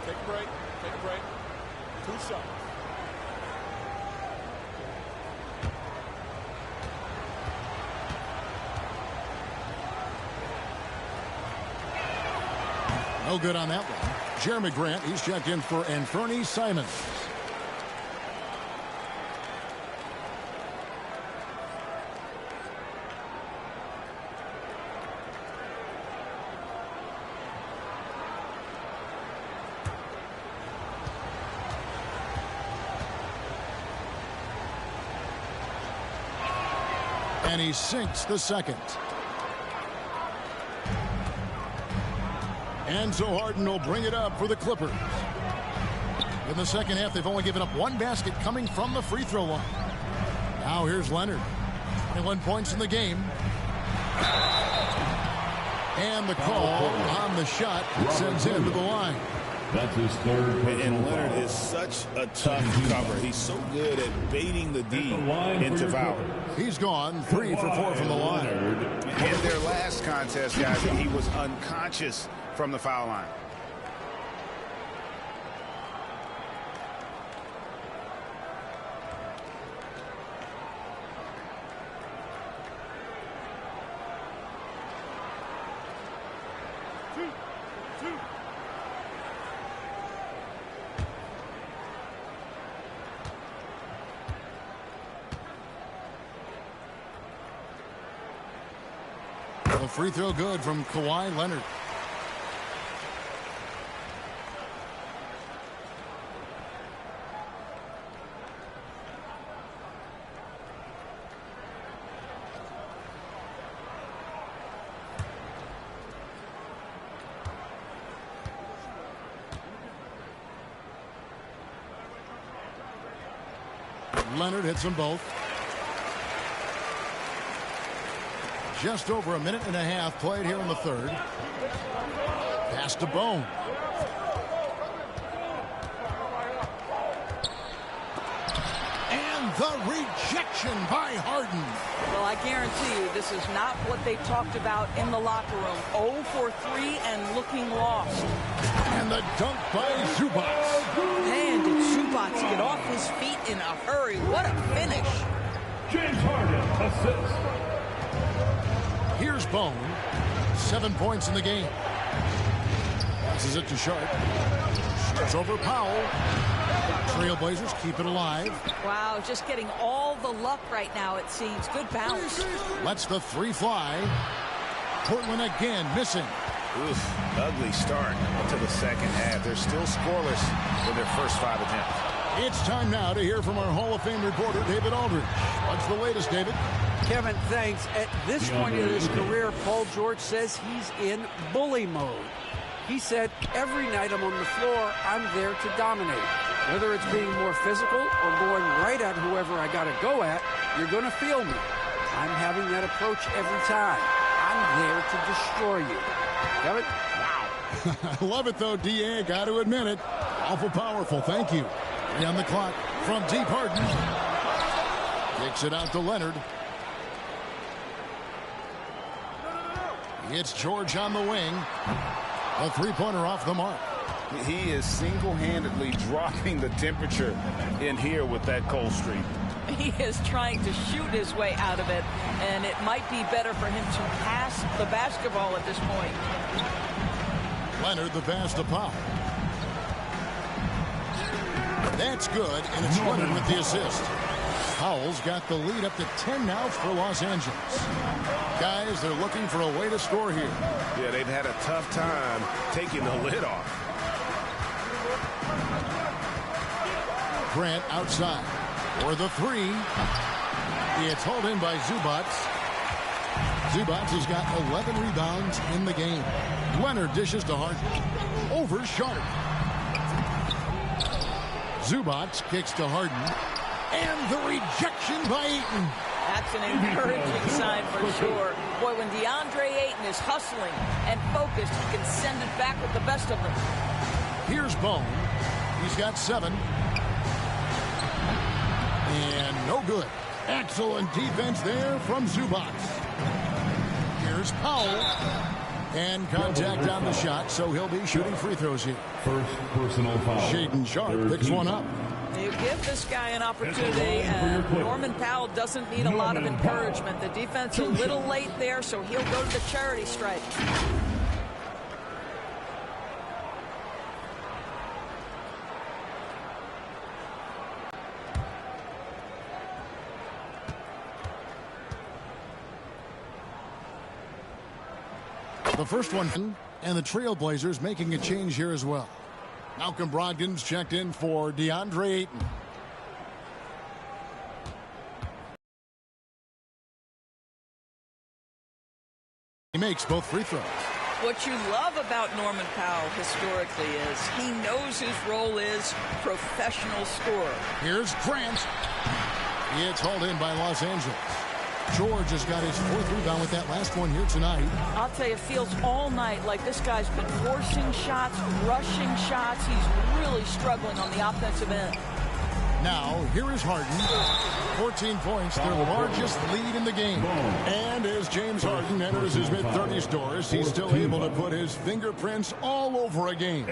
Take a break. Take a break. 2 shots. No good on that one. Jeremy Grant, he's checked in for Anthony Simons. And he sinks the second. And so Harden will bring it up for the Clippers. In the second half, they've only given up 1 basket coming from the free throw line. Now here's Leonard. 21 points in the game. And the call on the shot sends him to the line. That's his third. And Leonard is such a tough cover. He's so good at baiting the D into foul. He's gone 3 for 4 from the line. In their last contest, guys, he was unconscious from the foul line. A free throw good from Kawhi Leonard. Leonard hits them both. Just over a minute and a half played here in the third. Pass to Bone. And the rejection by Harden. Well, I guarantee you this is not what they talked about in the locker room. 0 for 3 and looking lost. And the dunk by Zubac. Man, did Zubac get off his feet in a hurry. What a finish. James Harden assists. Here's Bone. 7 points in the game. Passes it to Sharp. Sharp's over Powell. Trailblazers keep it alive. Wow, just getting all the luck right now, it seems. Good bounce. Lets the 3 fly. Portland again missing. Oof, ugly start to the second half. They're still scoreless in their first 5 attempts. It's time now to hear from our Hall of Fame reporter, David Aldridge. What's the latest, David? Kevin, thanks. At this point in his career, Paul George says he's in bully mode. He said, every night I'm on the floor, I'm there to dominate. Whether it's being more physical or going right at whoever I got to go at, you're going to feel me. I'm having that approach every time. I'm there to destroy you. Kevin? Wow. I love it, though, D.A. Got to admit it. Awful powerful. Thank you. 3 on the clock from deep Harden. Kicks it out to Leonard. It's George on the wing. A 3-pointer off the mark. He is single-handedly dropping the temperature in here with that cold streak. He is trying to shoot his way out of it, and it might be better for him to pass the basketball at this point. Leonard the pass to Powell. That's good, and it's Leonard with the assist. Powell's got the lead up to 10 now for Los Angeles. Guys, they're looking for a way to score here. Yeah, they've had a tough time taking the lid off. Grant outside for the 3. It's hauled in by Zubac. Zubac has got 11 rebounds in the game. Leonard dishes to Harden. Over Sharp. Zubac kicks to Harden. And the rejection by Ayton. That's an encouraging sign for sure. Boy, when DeAndre Ayton is hustling and focused, he can send it back with the best of them. Here's Bone. He's got 7. And no good. Excellent defense there from Zubac. Here's Powell. And contact on the shot, so he'll be shooting free throws here. First personal foul. Shaedon Sharpe picks one up. You give this guy an opportunity. Norman Powell doesn't need a lot of encouragement. The defense a little late there, so he'll go to the charity stripe. The first one, and the Trailblazers making a change here as well. Malcolm Brogdon's checked in for DeAndre Ayton. He makes both free throws. What you love about Norman Powell historically is he knows his role is professional scorer. Here's Grant. It's hauled in by Los Angeles. George has got his 4th rebound with that last one here tonight. I'll tell you, it feels all night like this guy's been forcing shots, rushing shots. He's really struggling on the offensive end. Now, here is Harden. 14 points, their largest lead in the game. And as James Harden enters his mid-30s doors, he's still able to put his fingerprints all over a game.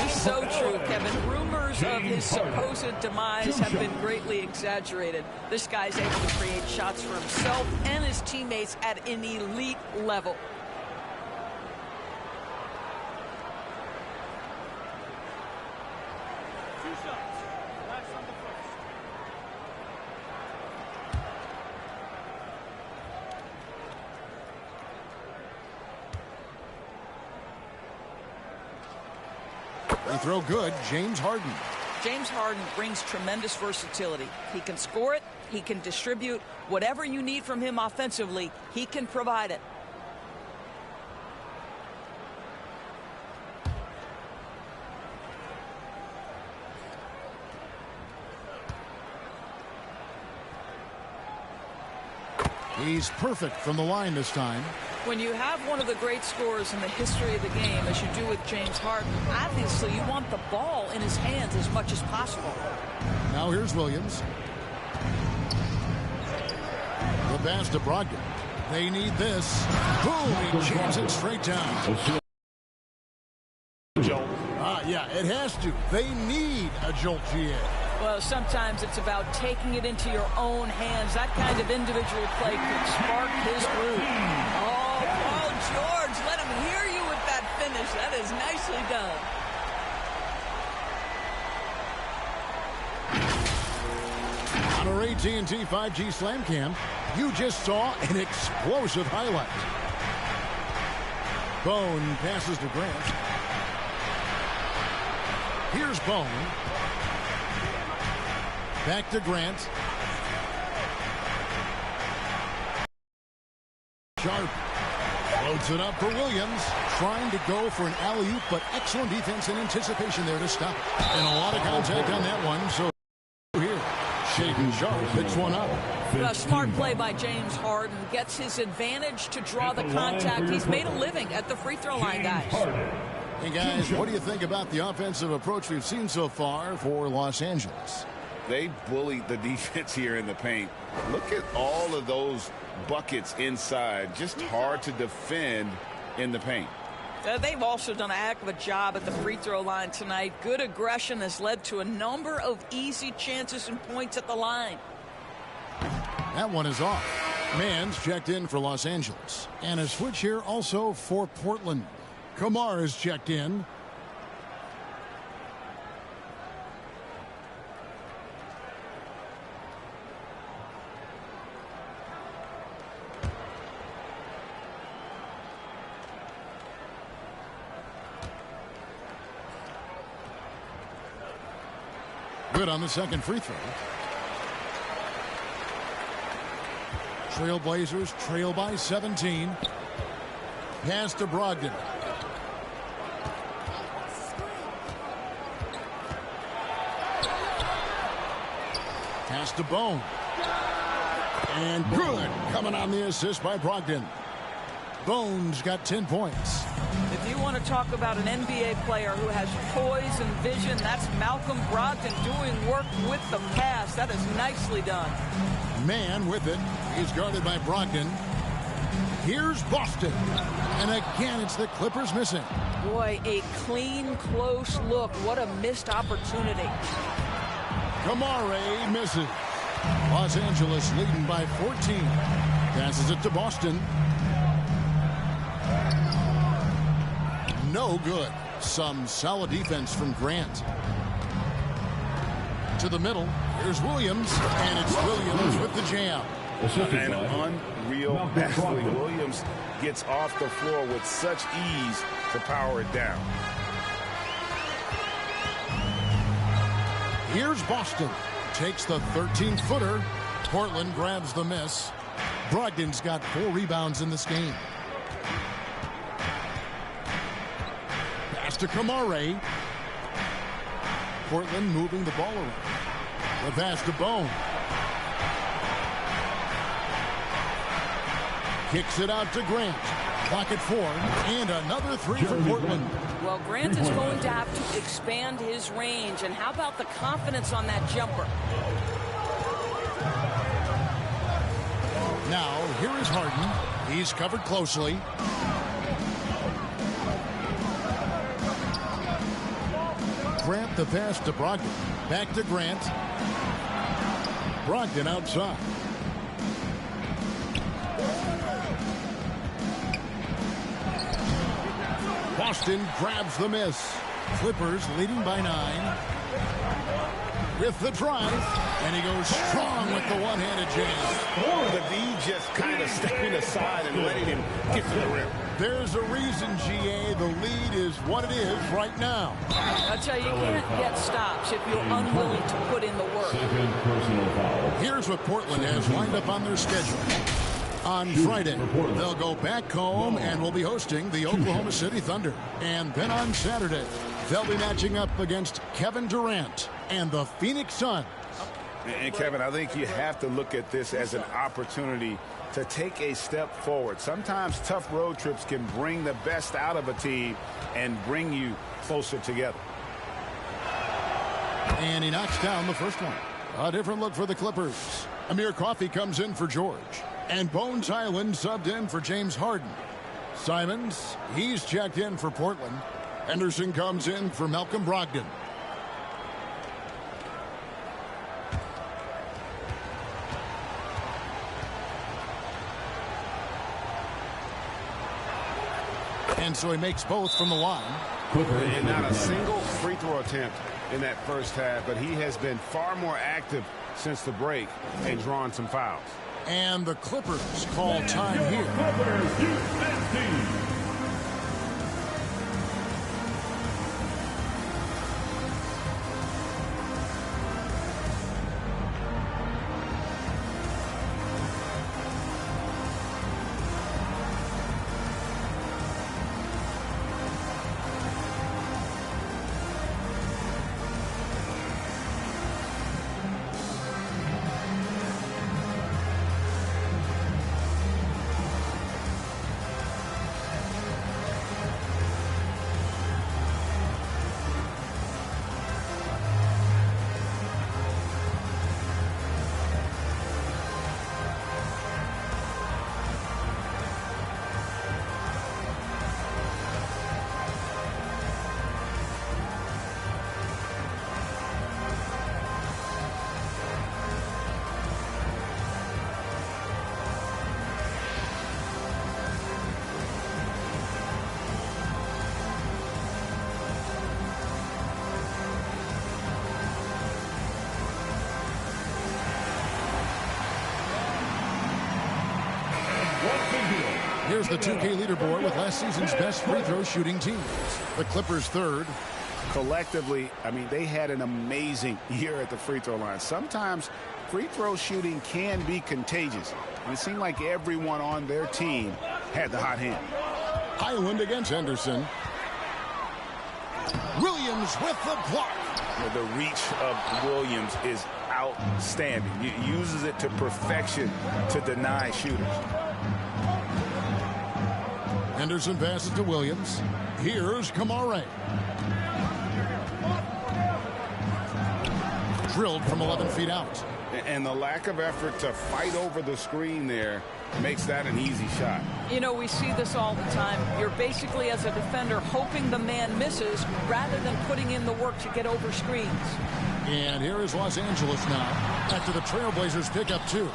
So true, Kevin. Rumors of his supposed demise have been greatly exaggerated. This guy's able to create shots for himself and his teammates at an elite level. Free throw good, James Harden. James Harden brings tremendous versatility. He can score it, he can distribute. Whatever you need from him offensively, he can provide it. He's perfect from the line this time. When you have one of the great scorers in the history of the game, as you do with James Harden, obviously you want the ball in his hands as much as possible. Now here's Williams. The pass to Brogdon. They need this. Boom! He jams it straight down. Jolt. Yeah, it has to. They need a jolt, GA. Well, sometimes it's about taking it into your own hands. That kind of individual play could spark his groove. Oh, Paul George, let him hear you with that finish. That is nicely done. On our AT&T 5G Slam Cam, you just saw an explosive highlight. Bone passes to Grant. Here's Bone. Back to Grant. Sharpe floats it up for Williams. Trying to go for an alley-oop, but excellent defense and anticipation there to stop. And a lot of contact on that one. So here, Shaedon Sharpe picks one up. A smart play by James Harden. Gets his advantage to draw the contact. He's made a living at the free throw line, guys. Hey, guys, what do you think about the offensive approach we've seen so far for Los Angeles? They bullied the defense here in the paint. Look at all of those buckets inside. Just hard to defend in the paint. They've also done a heck of a job at the free throw line tonight. Good aggression has led to a number of easy chances and points at the line. That one is off. Mann's checked in for Los Angeles. And a switch here also for Portland. Kamar is checked in. Good on the second free throw. Trailblazers trail by 17. Pass to Brogdon. Pass to Bone. And good. Coming on the assist by Brogdon. Bone's got 10 points. If you want to talk about an NBA player who has poise and vision, that's Malcolm Brogdon doing work with the pass. That is nicely done. Man with it. He's guarded by Brogdon. Here's Boston. And again, it's the Clippers missing. Boy, a clean, close look. What a missed opportunity. Kamare misses. Los Angeles leading by 14. Passes it to Boston. No good. Some solid defense from Grant. To the middle. Here's Williams. And it's Williams with the jam. An unreal athlete. Williams gets off the floor with such ease to power it down. Here's Boston. Takes the 13-footer. Portland grabs the miss. Brogdon's got 4 rebounds in this game. Pass to Kamare. Portland moving the ball around. The pass to Bone. Kicks it out to Grant. Clock at 4. And another 3 for Portland. Well, Grant is going to have to expand his range. And how about the confidence on that jumper? Now, here is Harden. He's covered closely. Grant the pass to Brogdon. Back to Grant. Brogdon outside. Boston grabs the miss. Clippers leading by 9. With the drive. And he goes strong with the one-handed jam. The D just kind of stepping aside and letting him get to the rim. There's a reason, GA. The lead is what it is right now. I'll tell you, you can't get stops if you're unwilling to put in the work. Second personal foul. Here's what Portland has lined up on their schedule. On Friday, they'll go back home and will be hosting the Oklahoma City Thunder. And then on Saturday, they'll be matching up against Kevin Durant and the Phoenix Suns. And Kevin, I think you have to look at this as an opportunity to take a step forward. Sometimes tough road trips can bring the best out of a team and bring you closer together. And he knocks down the first one. A different look for the Clippers. Amir Coffey comes in for George. And Bones Island subbed in for James Harden. Simons, he's checked in for Portland. Henderson comes in for Malcolm Brogdon. And so he makes both from the line. And not a single free throw attempt in that first half, but he has been far more active since the break and drawn some fouls. And the Clippers call time here. Here's the 2K leaderboard with last season's best free throw shooting teams. The Clippers third. Collectively, I mean, they had an amazing year at the free throw line. Sometimes free throw shooting can be contagious. And it seemed like everyone on their team had the hot hand. Highland against Henderson. Williams with the block. The reach of Williams is outstanding. He uses it to perfection to deny shooters. Henderson passes to Williams. Here's Kamare. Drilled from 11 feet out. And the lack of effort to fight over the screen there makes that an easy shot. You know, we see this all the time. You're basically, as a defender, hoping the man misses rather than putting in the work to get over screens. And here is Los Angeles now after the Trailblazers pick up 2.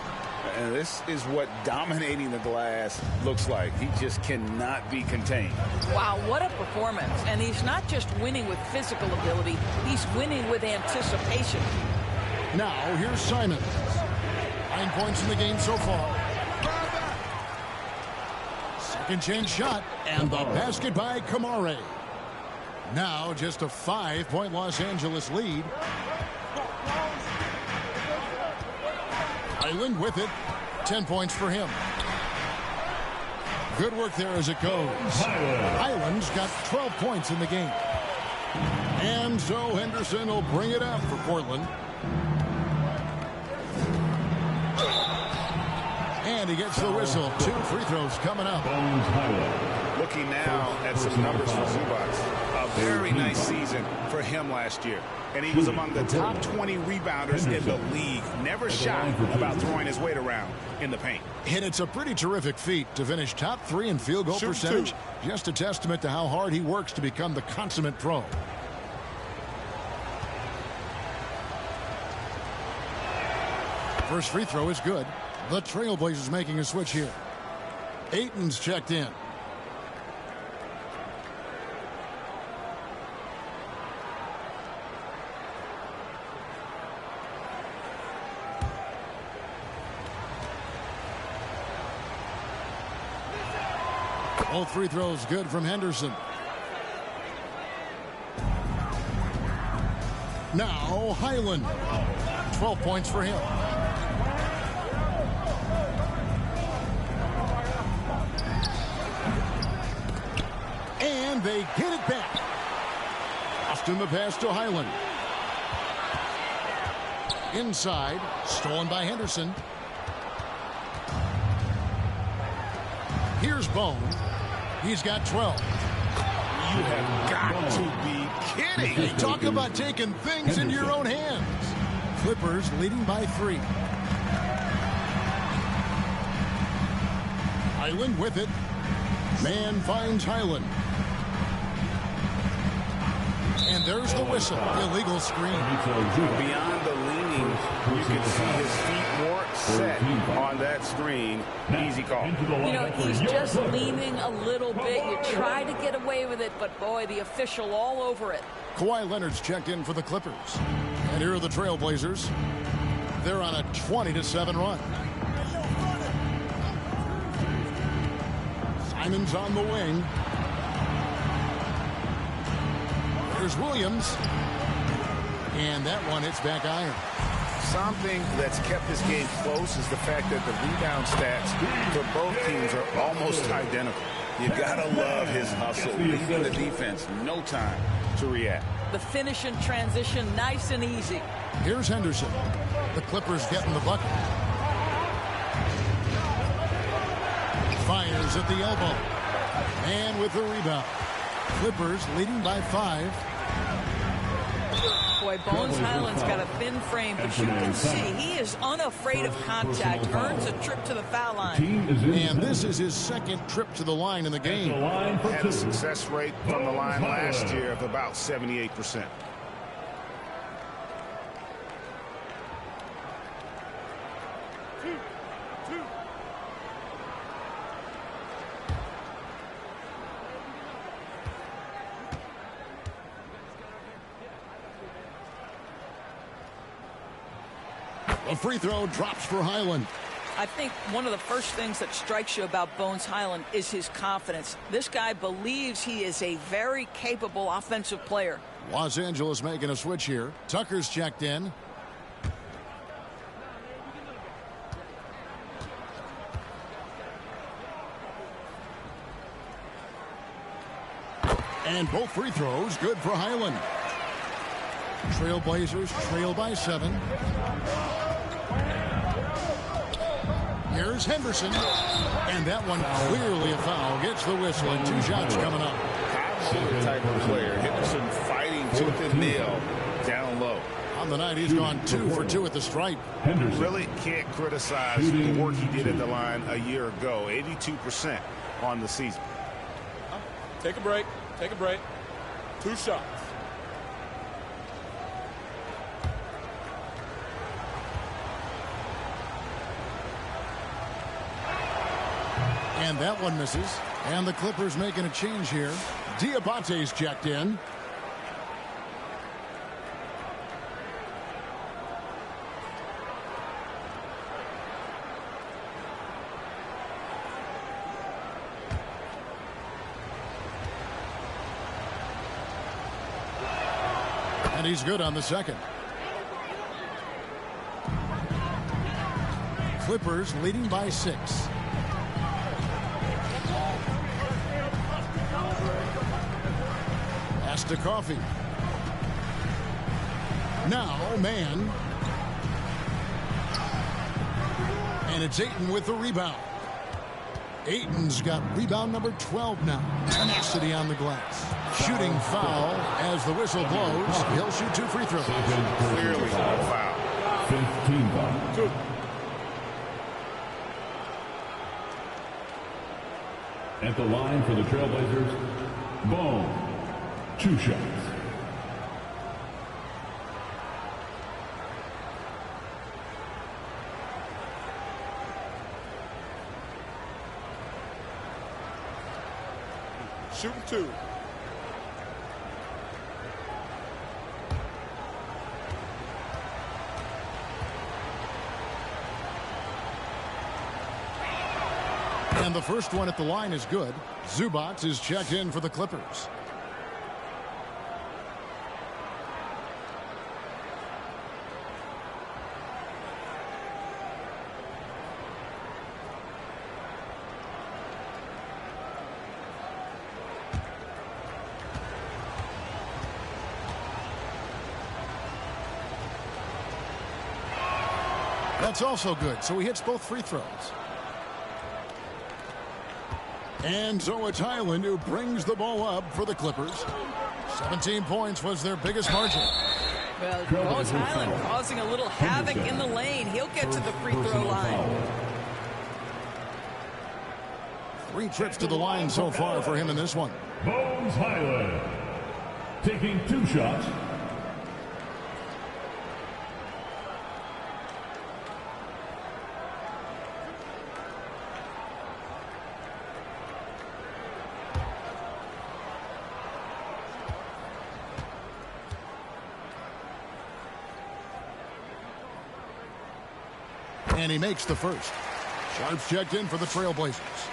And this is what dominating the glass looks like. He just cannot be contained. Wow, what a performance. And he's not just winning with physical ability, he's winning with anticipation. Now, here's Simons. 9 points in the game so far. Second chance shot, and the basket by Kamare. Now, just a 5-point Los Angeles lead. Island with it. 10 points for him. Good work there as it goes. Island's got 12 points in the game. And so Henderson will bring it up for Portland. And he gets the whistle. 2 free throws coming up. Looking now at some numbers for Zubac. A very nice season for him last year. And he was among the top 20 rebounders in the league. Never shy about throwing his weight around in the paint. And it's a pretty terrific feat to finish top 3 in field goal percentage. Just a testament to how hard he works to become the consummate pro. First free throw is good. The Trailblazers making a switch here. Ayton's checked in. Both free throws good from Henderson. Now Highland. 12 points for him. And they get it back. Austin the pass to Highland. Inside. Stolen by Henderson. Here's Bone. He's got 12. You have got to be kidding. Hey, talk about taking things into your own hands. Clippers leading by 3. Highland with it. Man finds Highland. And there's the whistle. Illegal screen. Beyond the leaning, you can see his feet more set on that screen. Easy call. You know, he's just leaning a little bit. You try to get away with it, but boy, the official all over it. Kawhi Leonard's checked in for the Clippers. And here are the Trailblazers. They're on a 20-7 run. Simons on the wing. There's Williams. And that one hits back iron. Something that's kept this game close is the fact that the rebound stats for both teams are almost identical. You gotta love his hustle, leaving the defense no time to react. The finish in transition, nice and easy. Here's Henderson. The Clippers getting the bucket. Fires at the elbow. And with the rebound. Clippers leading by 5. Boy, Bones Highland's got a thin frame, but you can see he is unafraid of contact, earns a trip to the foul line. And this is his second trip to the line in the game. Had a success rate from the line last year of about 78%. A free throw drops for Highland. I think one of the first things that strikes you about Bones Highland is his confidence. This guy believes he is a very capable offensive player. Los Angeles making a switch here. Tucker's checked in. And both free throws good for Highland. Trailblazers trail by 7. Here's Henderson. And that one clearly a foul. Gets the whistle and 2 shots coming up. High type of player. Henderson fighting tooth and nail down low. On the night, he's gone 2 for 2 at the stripe. Really can't criticize the work he did at the line a year ago. 82% on the season. Take a break. Take a break. 2 shots. And that one misses. And the Clippers making a change here. Diabate's checked in. And he's good on the second. Clippers leading by 6. Pass to Coffee. Now, man. And it's Ayton with the rebound. Ayton's got rebound number 12 now. Tenacity on the glass. Shooting foul as the whistle blows. He'll shoot 2 free throws. Clearly a foul. 15 foul. Good. At the line for the Trailblazers, Bone. 2 shots. Shooting 2. And the first one at the line is good. Zubac is checked in for the Clippers. That's also good, so he hits both free throws. And so it's Highland who brings the ball up for the Clippers. 17 points was their biggest margin. Well, Bones Highland causing a little havoc in the lane. He'll get to the free throw line. 3 trips to the line so far for him in this one. Bones Highland taking 2 shots. And he makes the first. Sharp's checked in for the Trailblazers.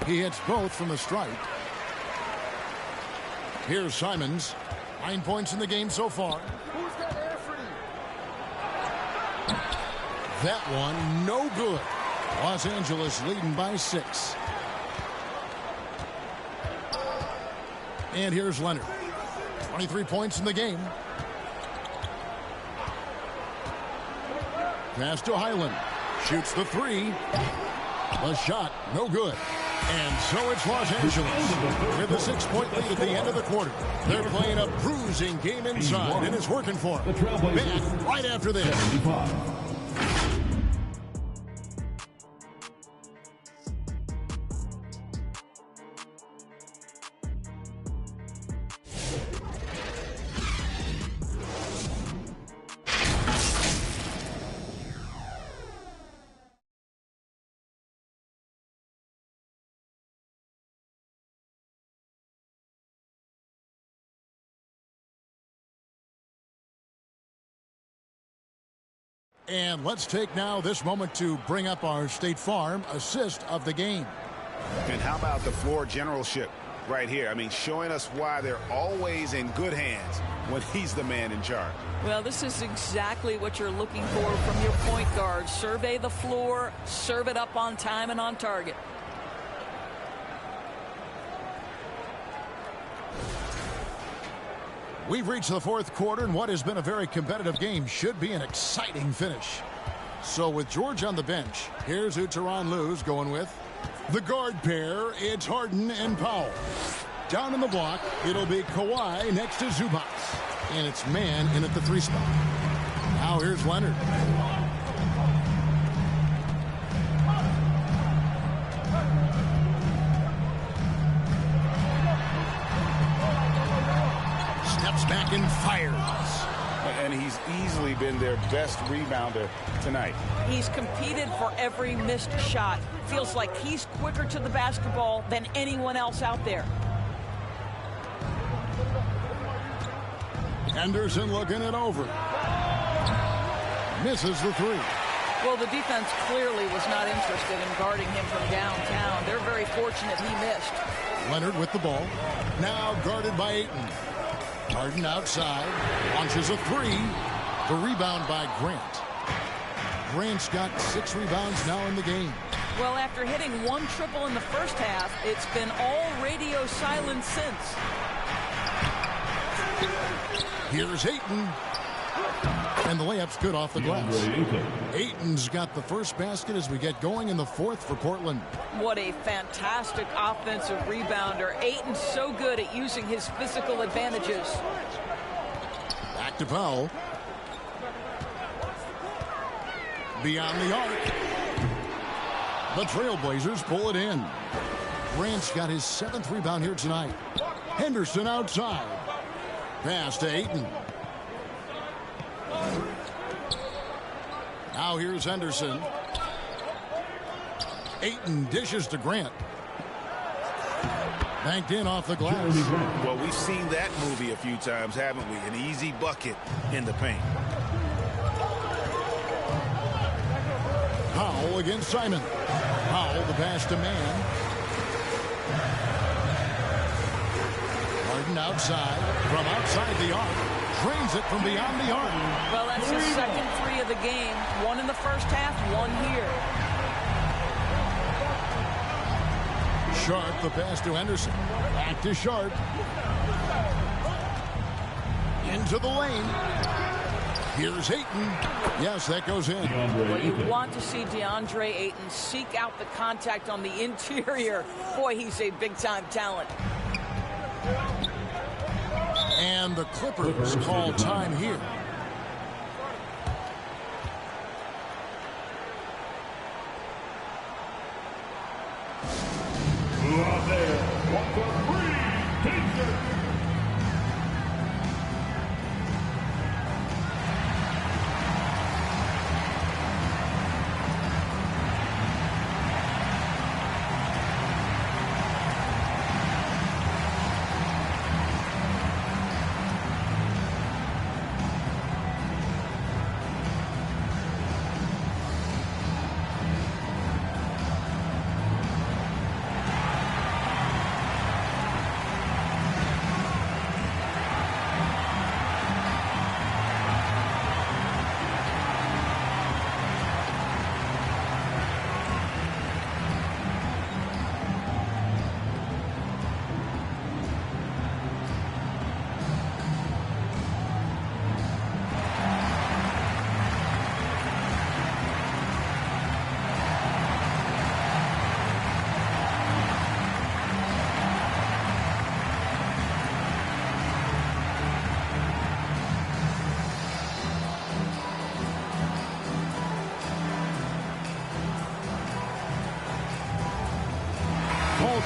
He hits both from the stripe. Here's Simons. 9 points in the game so far. That one, no good. Los Angeles leading by 6. And here's Leonard. 23 points in the game. Pass to Highland. Shoots the 3. The shot, no good. And so it's Los Angeles with a 6-point lead at the end of the quarter. They're playing a bruising game inside, and it's working for them. Back right after this. And let's take now this moment to bring up our State Farm assist of the game. And how about the floor generalship right here? I mean, showing us why they're always in good hands when he's the man in charge. Well, this is exactly what you're looking for from your point guard. Survey the floor, serve it up on time and on target. We've reached the fourth quarter, and what has been a very competitive game should be an exciting finish. So with George on the bench, here's who Tyronn Lue's going with. The guard pair, it's Harden and Powell. Down in the block, it'll be Kawhi next to Zubac. And it's man in at the 3 spot. Now here's Leonard. Steps back and fires. And he's easily been their best rebounder tonight. He's competed for every missed shot. Feels like he's quicker to the basketball than anyone else out there. Henderson looking it over. Misses the 3. Well, the defense clearly was not interested in guarding him from downtown. They're very fortunate he missed. Leonard with the ball. Now guarded by Ayton. Harden outside. Launches a 3. The rebound by Grant. Grant's got 6 rebounds now in the game. Well, after hitting 1 triple in the first half, it's been all radio silence since. Here's Ayton. And the layup's good off the glass. Ayton's got the first basket as we get going in the 4th for Portland. What a fantastic offensive rebounder. Ayton's so good at using his physical advantages. Back to Powell. Beyond the arc. The Trailblazers pull it in. Grant's got his 7th rebound here tonight. Henderson outside. Pass to Ayton. Now here's Henderson. Ayton dishes to Grant. Banked in off the glass. Well, we've seen that movie a few times, haven't we? An easy bucket in the paint. Powell against Simon. Powell the pass to man. Harden outside. From outside the arc. Drains it from beyond the arc. Well, that's his second 3 of the game. 1 in the first half, 1 here. Sharp the pass to Henderson. Back to Sharp. Into the lane. Here's Ayton. Yes, that goes in. Well, you want to see DeAndre Ayton seek out the contact on the interior. Boy, he's a big-time talent. And the Clippers call time here. Out there, what's a free Pacers?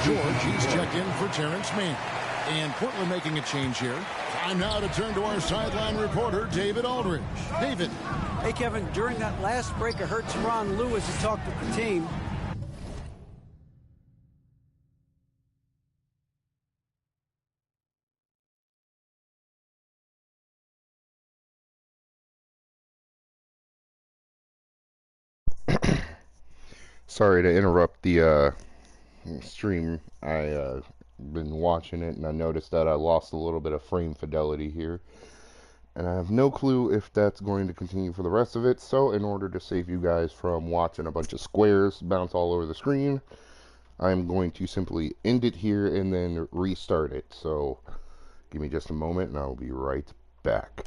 George, he's checked in for Terrence Mann. And Portland making a change here. Time now to turn to our sideline reporter, David Aldridge. David. Hey, Kevin, during that last break, I heard Tyronn Lue as he talked with the team. Sorry to interrupt the stream, I been watching it, and I noticed that I lost a little bit of frame fidelity here. And I have no clue if that's going to continue for the rest of it, so in order to save you guys from watching a bunch of squares bounce all over the screen, I'm going to simply end it here and then restart it. So give me just a moment and I'll be right back.